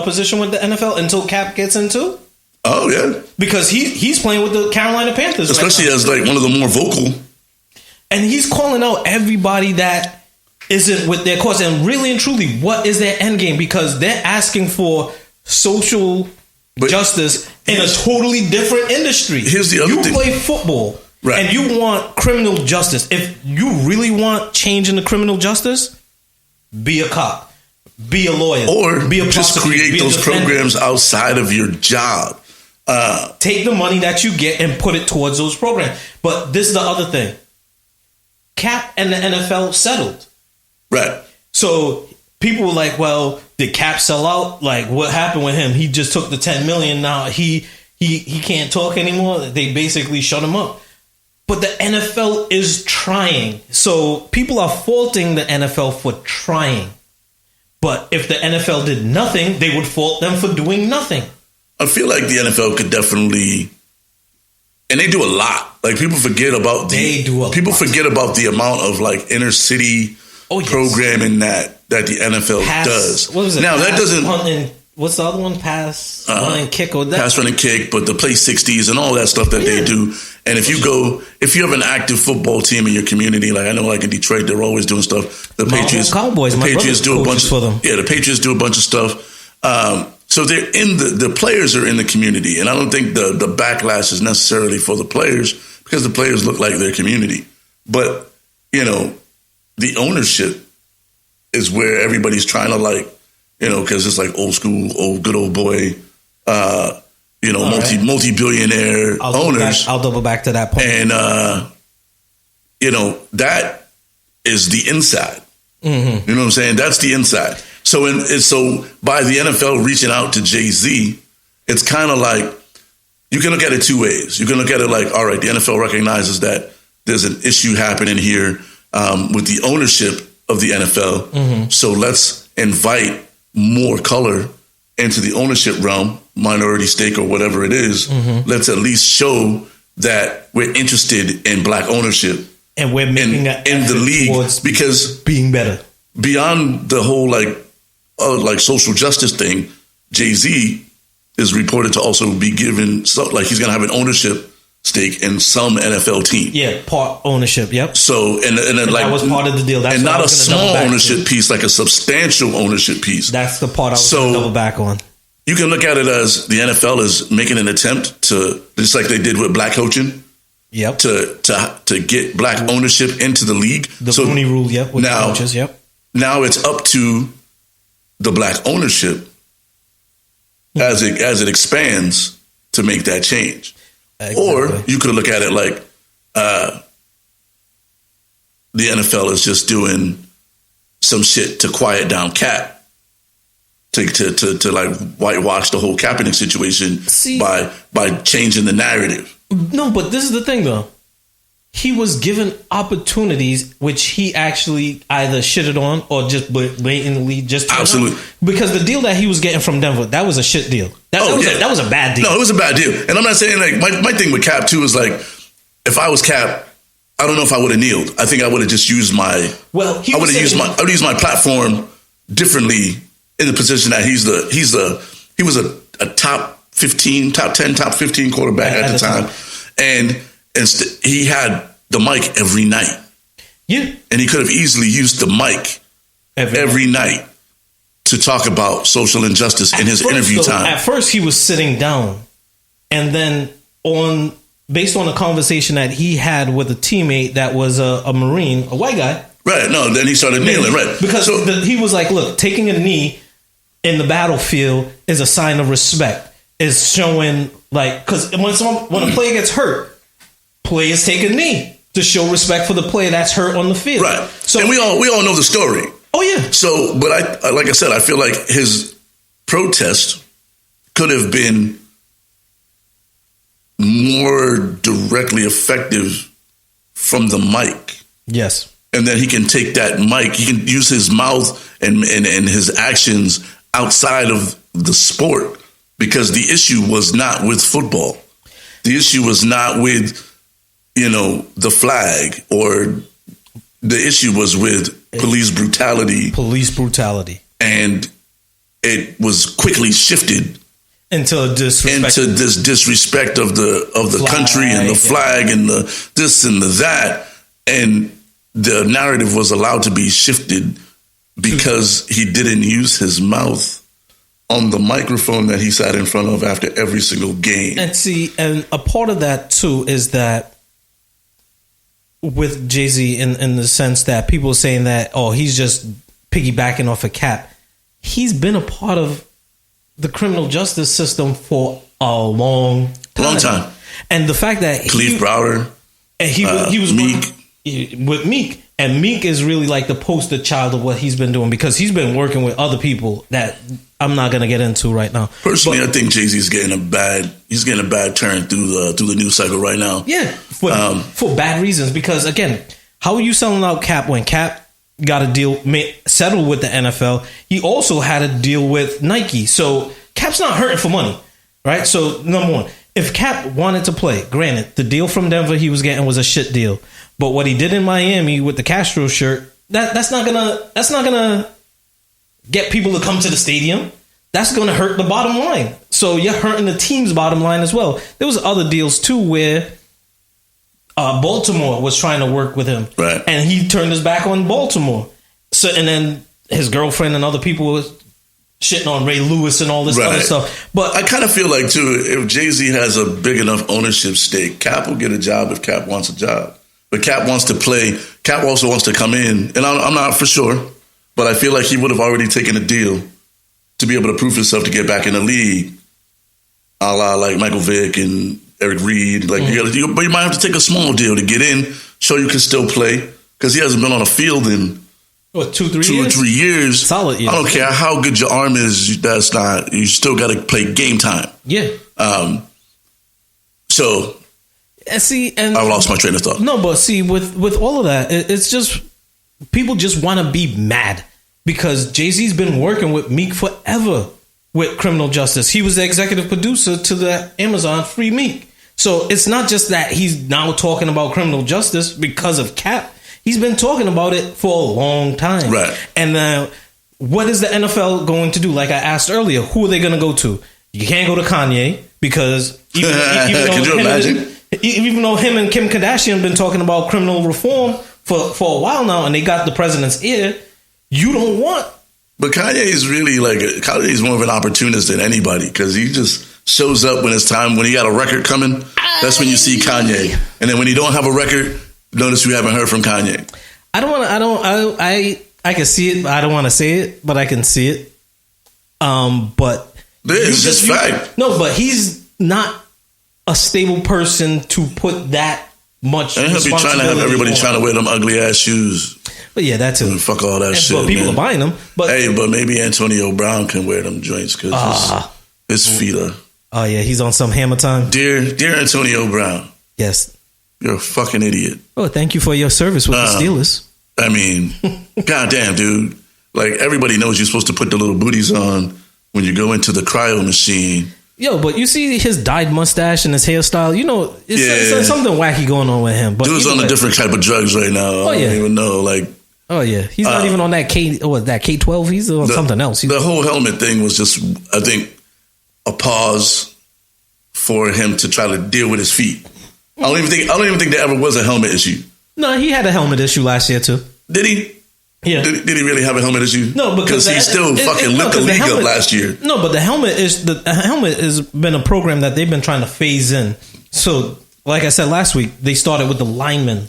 position with the NFL until Cap gets into? Oh, yeah. Because he's playing with the Carolina Panthers. Especially as like one of the more vocal. And he's calling out everybody that isn't with their cause. And really and truly, what is their end game? Because they're asking for social justice in a totally different industry. Here's the other thing. You play football, right, and you want criminal justice. If you really want change in the criminal justice, be a cop, be a lawyer, or be a just create those programs outside of your job. Take the money that you get and put it towards those programs. But this is the other thing. Cap and the NFL settled. Right. So people were like, well, did Cap sell out? Like, what happened with him? He just took the $10 million. Now he can't talk anymore. They basically shut him up. But the NFL is trying. So people are faulting the NFL for trying. But if the NFL did nothing, they would fault them for doing nothing. I feel like the NFL could definitely, and they do a lot. Like people forget about forget about the amount of like inner city programming that the NFL does. What was it? Now that doesn't. What's the other one? Pass, run, and kick, or that? Pass, run, and kick, but the play 60s and all that stuff that they do. And if you have an active football team in your community, like I know, like in Detroit, they're always doing stuff. The Patriots do a bunch of them. Yeah, the Patriots do a bunch of stuff. So they're the players are in the community, and I don't think the backlash is necessarily for the players because the players look like their community. But you know, the ownership is where everybody's trying to like, you know, because it's like old school, good old boy, multi-billionaire owners. I'll double back to that point. And you know, that is the inside. Mm-hmm. You know what I'm saying? That's the inside. So by the NFL reaching out to Jay-Z, it's kind of like you can look at it two ways. You can look at it like, all right, the NFL recognizes that there's an issue happening here with the ownership of the NFL. Mm-hmm. So let's invite more color into the ownership realm, minority stake or whatever it is. Mm-hmm. Let's at least show that we're interested in black ownership and we're making in the league because being better beyond the whole like social justice thing. Jay-Z is reported to also be given he's going to have an ownership stake in some NFL team. Yeah, part ownership. Yep. So and like that was part of the deal. That's and not a small ownership piece, like a substantial ownership piece. That's the part I was going to double back on. You can look at it as the NFL is making an attempt to, just like they did with black coaching. Yep. To get black ownership into the league. The Rooney Rule. Yep. With now, coaches, yep. Now it's up to the black ownership as it expands to make that change. Exactly. Or you could look at it like the NFL is just doing some shit to quiet down Cap, to like whitewash the whole Kaepernick situation by changing the narrative. No, but this is the thing though. He was given opportunities which he actually either shitted on or just blatantly just absolutely because the deal that he was getting from Denver, that was a shit deal. That was a bad deal. No, it was a bad deal. And I'm not saying like my thing with Cap too is like if I was Cap, I don't know if I would have kneeled. I think I would have just used I would use my platform differently in the position that he was a top 15, top 10, top 15 quarterback at the time. And he had the mic every night. Yeah. And he could have easily used the mic every night to talk about social injustice in his interview time. At first, he was sitting down. And then based on a conversation that he had with a teammate that was a Marine, a white guy. Right. No, then he started kneeling. Right. Because he was like, look, taking a knee in the battlefield is a sign of respect. Is showing like, because when a player gets hurt, players take a knee to show respect for the player that's hurt on the field. Right. So, and we all know the story. Oh yeah. So, but like I said, I feel like his protest could have been more directly effective from the mic. Yes. And then he can take that mic, he can use his mouth and his actions outside of the sport, because the issue was not with football. The issue was not with, the flag, or the issue was with police brutality. Police brutality. And it was quickly shifted into this disrespect of the flag, country and the flag and the this and the that. And the narrative was allowed to be shifted because he didn't use his mouth on the microphone that he sat in front of after every single game. And a part of that too is that with Jay-Z in the sense that people are saying that, he's just piggybacking off a Cap. He's been a part of the criminal justice system for a long time. And the fact that Khalif Browder, and he was Meek. With Meek, and Meek is really like the poster child of what he's been doing, because he's been working with other people that I'm not going to get into right now. Personally, I think Jay-Z's getting a bad turn through the news cycle right now. Yeah, for bad reasons. Because again, how are you selling out Cap when Cap got a settle with the NFL? He also had a deal with Nike, so Cap's not hurting for money, right? So number one, if Cap wanted to play, granted, the deal from Denver he was getting was a shit deal. But what he did in Miami with the Castro shirt, that's not gonna get people to come to the stadium. That's gonna hurt the bottom line. So you're hurting the team's bottom line as well. There was other deals too where Baltimore was trying to work with him, right, and he turned his back on Baltimore. So and then his girlfriend and other people were shitting on Ray Lewis and all this other stuff. But I kind of feel like too, if Jay-Z has a big enough ownership stake, Cap will get a job if Cap wants a job. But Cap wants to play. Cap also wants to come in, and I'm not for sure, but I feel like he would have already taken a deal to be able to prove himself to get back in the league, a la like Michael Vick and Eric Reed. Like, but you might have to take a small deal to get in, show you can still play, because he hasn't been on a field in what, 2 or 3 years. Solid years. I don't care how good your arm is. That's not. You still got to play game time. Yeah. So. And I lost my train of thought. No, but see, with all of that, it's just people just want to be mad because Jay-Z's been working with Meek forever with criminal justice. He was the executive producer to the Amazon Free Meek. So it's not just that he's now talking about criminal justice because of Cap. He's been talking about it for a long time. Right. And what is the NFL going to do? Like I asked earlier, who are they going to go to? You can't go to Kanye because even Can you imagine? Even though him and Kim Kardashian have been talking about criminal reform for a while now, and they got the president's ear, you don't want. But Kanye is more of an opportunist than anybody, because he just shows up when it's time. When he got a record coming, that's when you see Kanye. And then when he don't have a record, notice you haven't heard from Kanye. I can see it. But I don't want to say it, but I can see it. But it's just fact. No, but he's not a stable person to put that much. And he'll be trying to have everybody trying to wear them ugly ass shoes. But yeah, that's it. Fuck all that shit. But people are buying them. But but maybe Antonio Brown can wear them joints because his feet are. Oh yeah, he's on some hammer time. Dear Antonio Brown. Yes. You're a fucking idiot. Oh, thank you for your service with the Steelers. I mean, goddamn, dude. Like, everybody knows you're supposed to put the little booties on when you go into the cryo machine. Yo, but you see his dyed mustache and his hairstyle. You know, it's something wacky going on with him. But dude's on a different type of drugs right now. I don't even know. Like, oh yeah, he's not even on that K12. He's on something else. The whole helmet thing was just, I think, a pause for him to try to deal with his feet. I don't even think there ever was a helmet issue. No, he had a helmet issue last year too. Did he? Yeah. Did he really have a helmet issue? No, because he still fucking lit the league up last year. No, but the helmet has been a program that they've been trying to phase in. So, like I said last week, they started with the linemen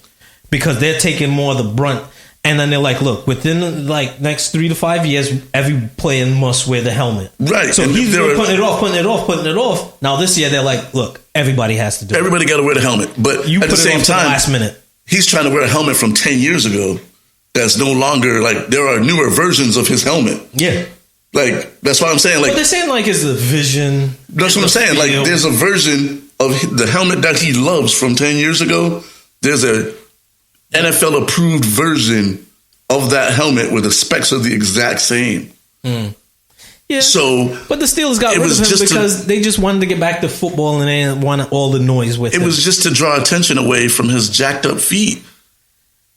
because they're taking more of the brunt. And then they're like, look, within like next 3 to 5 years, every player must wear the helmet. Right. So he's been putting it off. Now this year they're like, look, everybody has to do it. Everybody got to wear the helmet. But you at the same time, last minute. He's trying to wear a helmet from 10 years ago that's no longer, like, there are newer versions of his helmet. Yeah. Like, that's what I'm saying. Like, but they're saying, like, it's the vision. That's what I'm saying. Like, there's a version of the helmet that he loves from 10 years ago, there's a NFL approved version of that helmet where the specs are the exact same. Yeah. So, but the Steelers got rid of him because they just wanted to get back to football and they didn't want all the noise with it. It was just to draw attention away from his jacked up feet.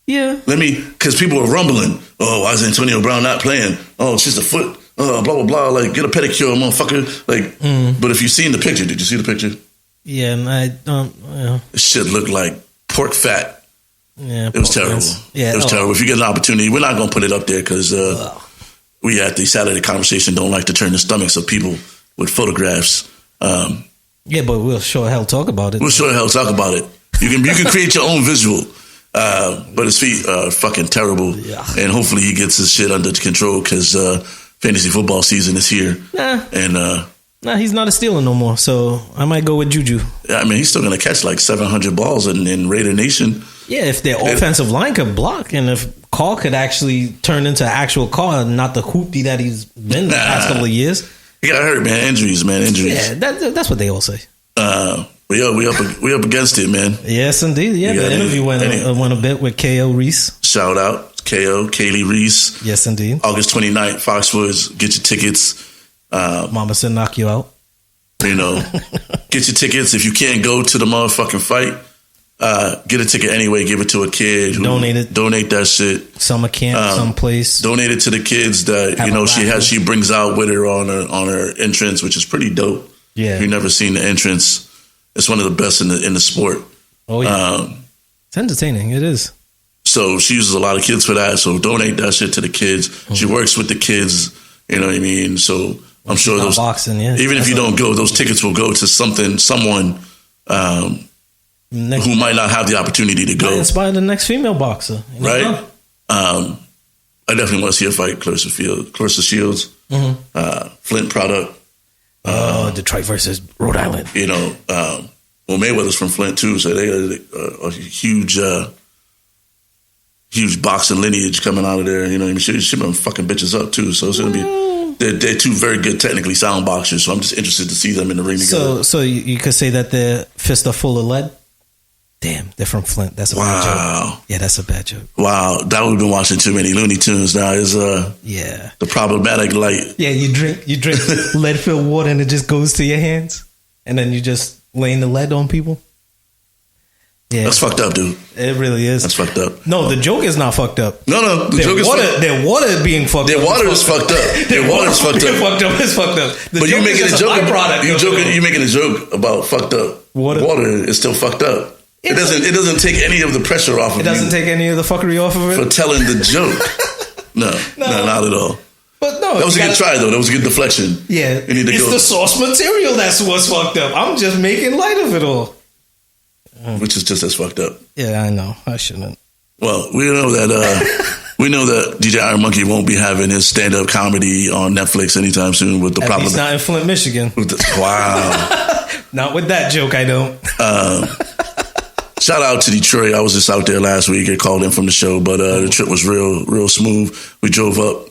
Yeah. Because people were rumbling. Oh, why is Antonio Brown not playing? Oh, it's just a foot. Blah, blah, blah. Like, get a pedicure, motherfucker. Like, but if you've seen the picture, did you see the picture? Yeah, and I don't. This shit looked like pork fat. Yeah, it was terrible. Yeah, it was terrible. If you get an opportunity, we're not going to put it up there because we at the Saturday Conversation don't like to turn the stomachs of people with photographs. Yeah, but we'll sure hell talk about it. We'll sure hell talk about it. You can create your own visual. But his feet are fucking terrible. Yeah. And hopefully he gets his shit under control because fantasy football season is here. Nah, he's not a Steeler no more, so I might go with Juju. Yeah, I mean, he's still going to catch like 700 balls in Raider Nation. Yeah, if their offensive line could block and if Carr could actually turn into actual Carr, not the hoopty that he's been the past couple of years. He got hurt, man. Injuries. Yeah, that's what they all say. But yo, we up against it, man. Yes, indeed. Yeah, the interview went a bit with K.O. Reis. Shout out K.O. Kaylee Reis. Yes, indeed. August 29th, Foxwoods. Get your tickets. Mama said knock you out. You know, get your tickets. If you can't go to the motherfucking fight, get a ticket anyway. Give it to a kid. Donate that shit. Summer camp, someplace. Donate it to the kids that she brings out with her on her entrance, which is pretty dope. Yeah, if you've never seen the entrance, it's one of the best in the sport. Oh yeah, it's entertaining. It is. So she uses a lot of kids for that. So donate that shit to the kids. Mm-hmm. She works with the kids. You know what I mean? So I'm sure those boxing, yeah. Even if you don't go, those tickets will go to someone who might not have the opportunity to go. Might inspire the next female boxer, right? I definitely want to see her fight Clarissa Shields, Flint product. Detroit versus Rhode Island. You know, well, Mayweather's from Flint too, so they are a huge boxing lineage coming out of there. You know, what I mean, she been fucking bitches up too, so it's gonna be. They're two very good, technically sound boxers, so I'm just interested to see them in the ring together. So you could say that their fists are full of lead? Damn, they're from Flint. That's a bad joke. Yeah, that's a bad joke. Wow, that we've been watching too many Looney Tunes now is the problematic light. Yeah, you drink lead-filled water and it just goes to your hands, and then you just laying the lead on people. Yeah, that's fucked up, dude. It really is. That's fucked up. No, the joke is not fucked up. No, the joke is fucked up. Their water is being fucked up. Their water is fucked up. Their water is fucked up. Fucked up is fucked up. But you're making a joke. You're making a joke about fucked up. Water is still fucked up. It doesn't take any of the pressure off of it. It doesn't take any of the fuckery off of it? For telling the joke. No, not at all. But no. That was a good try, though. That was a good deflection. Yeah. It's the source material that's what's fucked up. I'm just making light of it all. Which is just as fucked up. Yeah, I know. I shouldn't. Well, we know that DJ Iron Monkey won't be having his stand-up comedy on Netflix anytime soon with the problem. He's not in Flint, Michigan. Wow. Not with that joke, I don't. Shout out to Detroit. I was just out there last week. I called in from the show, but the trip was real smooth. We drove up,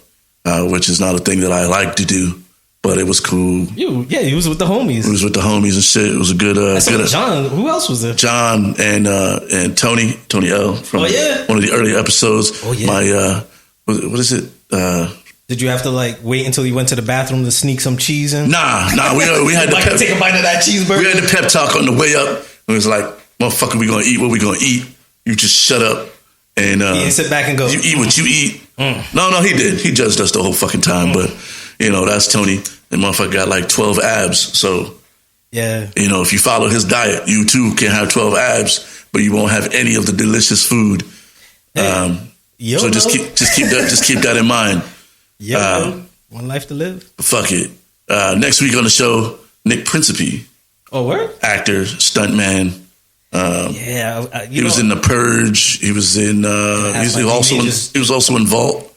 which is not a thing that I like to do. But it was cool. He was with the homies. He was with the homies and shit. It was a good. John. Who else was there? John and Tony L from one of the early episodes. Oh yeah. My what is it? Did you have to wait until you went to the bathroom to sneak some cheese in? Nah. We had to take a bite of that cheeseburger. We had the pep talk on the way up. It was like, motherfucker, we gonna eat what we gonna eat. You just shut up and you didn't sit back and go. You eat what you eat. No, he did. He judged us the whole fucking time, but. You know, that's Tony. The motherfucker got like 12 abs. So, yeah. You know, if you follow his diet, you too can have 12 abs, but you won't have any of the delicious food. So just keep that in mind. One life to live. Fuck it. Next week on the show, Nick Principe. Oh, where? Actor, stuntman. He was in The Purge. He was in. He was also in Vault.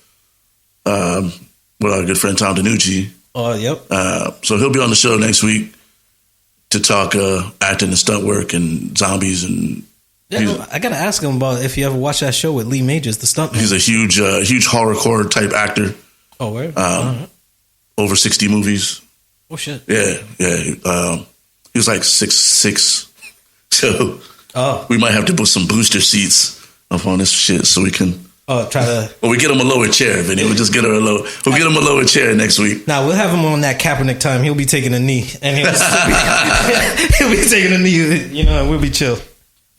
With our good friend Tom DiNucci. Oh, yep. So he'll be on the show next week to talk acting and stunt work and zombies and. Yeah, I gotta ask him about if you ever watched that show with Lee Majors, the stuntman. He's a huge horrorcore type actor. Oh, where? Over 60 movies. Oh shit. Yeah. He was like 6'6", So we might have to put some booster seats up on this shit so we can. Try to. Well, we get him a lower chair, Vinny. We'll just get her We'll get him a lower chair next week. Nah, we'll have him on that Kaepernick time. He'll be taking a knee, and he'll be taking a knee. You know, and we'll be chill.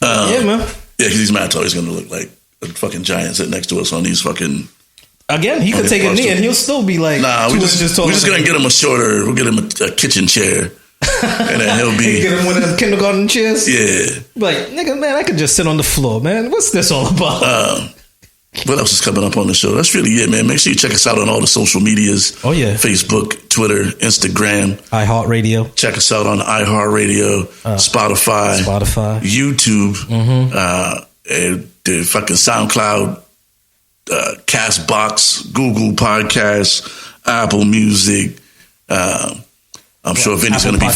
Yeah, man. Yeah, because he's mad tall. He's gonna look like a fucking giant sitting next to us on these fucking. Again, he could take a knee, and he'll still be like. Nah, we're just gonna get him a shorter. We'll get him a kitchen chair. And then he'll be get him one of the kindergarten chairs. Yeah, like nigga, man, I could just sit on the floor, man. What's this all about? What else is coming up on the show? That's really it, man. Make sure you check us out on all the social medias. Oh yeah, Facebook, Twitter, Instagram, iHeartRadio. Check us out on iHeartRadio, Spotify, YouTube, and the fucking SoundCloud, Castbox, Google Podcasts, Apple Music. I'm sure Vinny's going to be.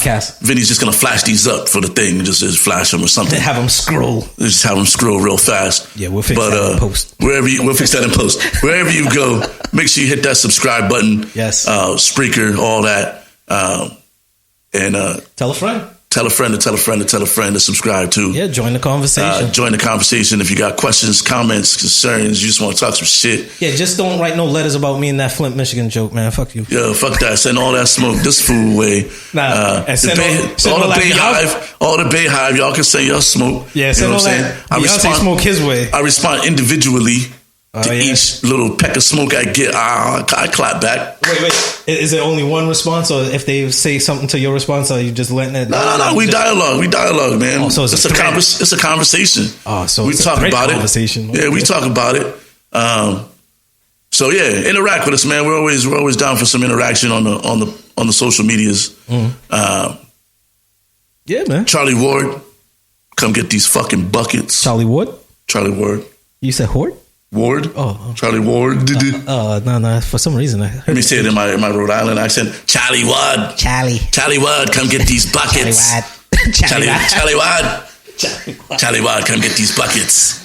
Vinny's just going to flash these up for the thing and just flash them or something. Have them scroll. Just have them scroll real fast. Yeah, we'll fix that in post. We'll fix that in post. Wherever you go, make sure you hit that subscribe button. Yes. Spreaker, all that. And tell a friend. Tell a friend to tell a friend to tell a friend to subscribe to. Yeah, join the conversation. Join the conversation. If you got questions, comments, concerns, you just want to talk some shit. Yeah, just don't write no letters about me and that Flint, Michigan joke, man. Fuck you. Yeah, fuck that. Send all that smoke, this food away. Nah, all the Bay Hive, y'all can send your smoke. Yeah, send all that. Beyonce smoke his way. I respond individually to each little peck of smoke I get. I clap back. Wait. Is there only one response, or if they say something to your response, are you just letting it? No. We dialogue, man. Oh, so it's a conversation. Oh, so we talk about conversation. It. Yeah, we talk about it. So yeah, interact with us, man. We're always down for some interaction on the social medias. Yeah, man. Charlie Ward, come get these fucking buckets. Charlie Ward. You said Horde? Ward? Oh. Charlie Ward. No. For some reason, I heard Let me say it in my Rhode Island accent. Charlie Ward. Charlie Ward, come get these buckets. Charlie Ward, come get these buckets.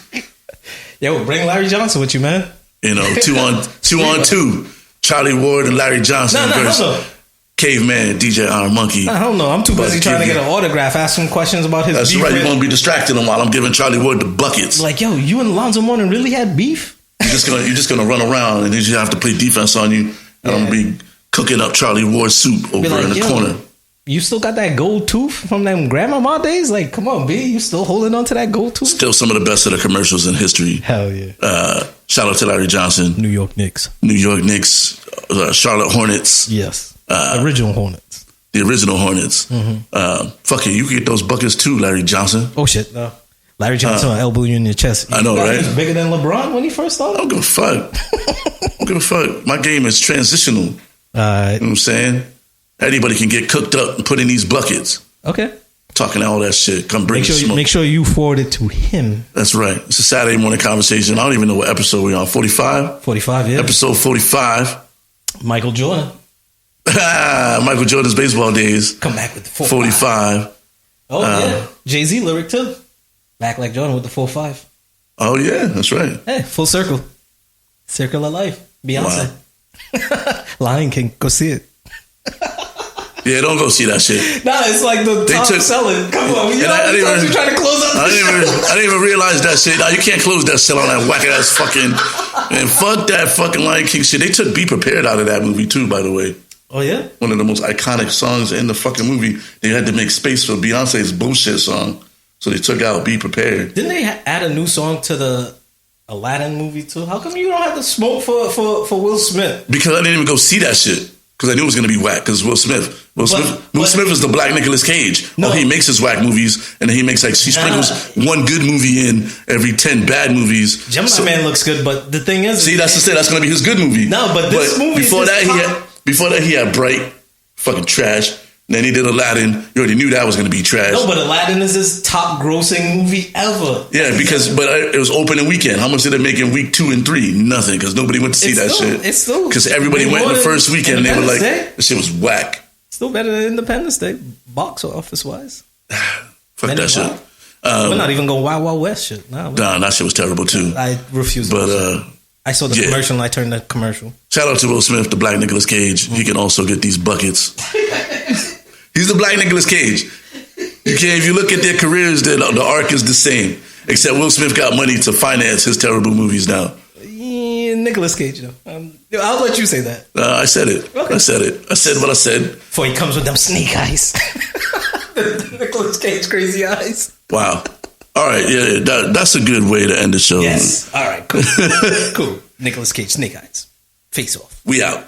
Yo, bring Larry Johnson with you, man. You know, two on two. Charlie Ward and Larry Johnson versus Caveman, DJ Iron Monkey. I don't know. I'm too busy trying to get an autograph, ask him questions about his beef. That's right. You're going to be distracting him while I'm giving Charlie Ward the buckets. Like, yo, you and Alonzo Mourning really had beef? You're just gonna run around and then you have to play defense on you. And I'm going to be cooking up Charlie Ward's soup over in the corner. You still got that gold tooth from them grandmama days? Like, come on, B. You still holding on to that gold tooth? Still some of the best of the commercials in history. Hell yeah. Shout out to Larry Johnson. New York Knicks. Charlotte Hornets. Yes. Original Hornets. The original Hornets. Mm-hmm. Fuck it. You can get those buckets too, Larry Johnson. Oh, shit. No. Larry Johnson will elbow you in your chest. I know, right? He was bigger than LeBron when he first started. I don't give a fuck. I don't give a fuck. My game is transitional. You know what I'm saying? Anybody can get cooked up and put in these buckets. Okay. Talking all that shit. Come bring smoke. Make sure you forward it to him. That's right. It's a Saturday morning conversation. I don't even know what episode we're on. 45? 45, yeah. Episode 45. Michael Jordan. Michael Jordan's baseball days. Come back with the 45. Oh, yeah. Jay-Z lyric too. Back like Jordan with the 4-5. Oh, yeah. That's right. Hey, full circle. Circle of life. Beyonce. Wow. Lion King. Go see it. Yeah, don't go see that shit. Nah, it's like the top selling. Come on, you trying to close up. I didn't even realize that shit. Nah, you can't close that shit on that whack ass fucking. And fuck that fucking Lion King shit. They took "Be Prepared" out of that movie too, by the way. Oh yeah, one of the most iconic songs in the fucking movie. They had to make space for Beyonce's bullshit song, so they took out "Be Prepared." Didn't they add a new song to the Aladdin movie too? How come you don't have to smoke for Will Smith? Because I didn't even go see that shit. Because I knew it was going to be whack. Because Will Smith. Will Smith is the black Nicolas Cage. No. He makes his whack movies, and then he makes he sprinkles one good movie in every 10 bad movies. Gemini Man looks good, but the thing is, see, that's going to be his good movie. No, but this movie before that he had Bright, fucking trash. Then he did Aladdin. You already knew that was going to be trash. No, but Aladdin is his top grossing movie ever. Yeah, but it was opening weekend. How much did it make in week 2 and 3? Nothing, because nobody went to see that shit. It's still because everybody went in the first weekend and they were like, "This shit was whack." Still better than Independence Day, box office wise. Fuck that shit. We're not even going Wild Wild West shit. Nah, that shit was terrible too. I refuse. But I saw the commercial and I turned the commercial. Shout out to Will Smith, the black Nicolas Cage. He can also get these buckets. He's the black Nicolas Cage. You can't. If you look at their careers, the arc is the same. Except Will Smith got money to finance his terrible movies now. Yeah, Nicolas Cage, I'll let you say that. I said it. Okay. I said it. I said what I said. Before he comes with them snake eyes. Nicolas Cage crazy eyes. Wow. All right. Yeah, that's a good way to end the show. Yes. All right. Cool. Cool. Nicolas Cage snake eyes. Face off. We out.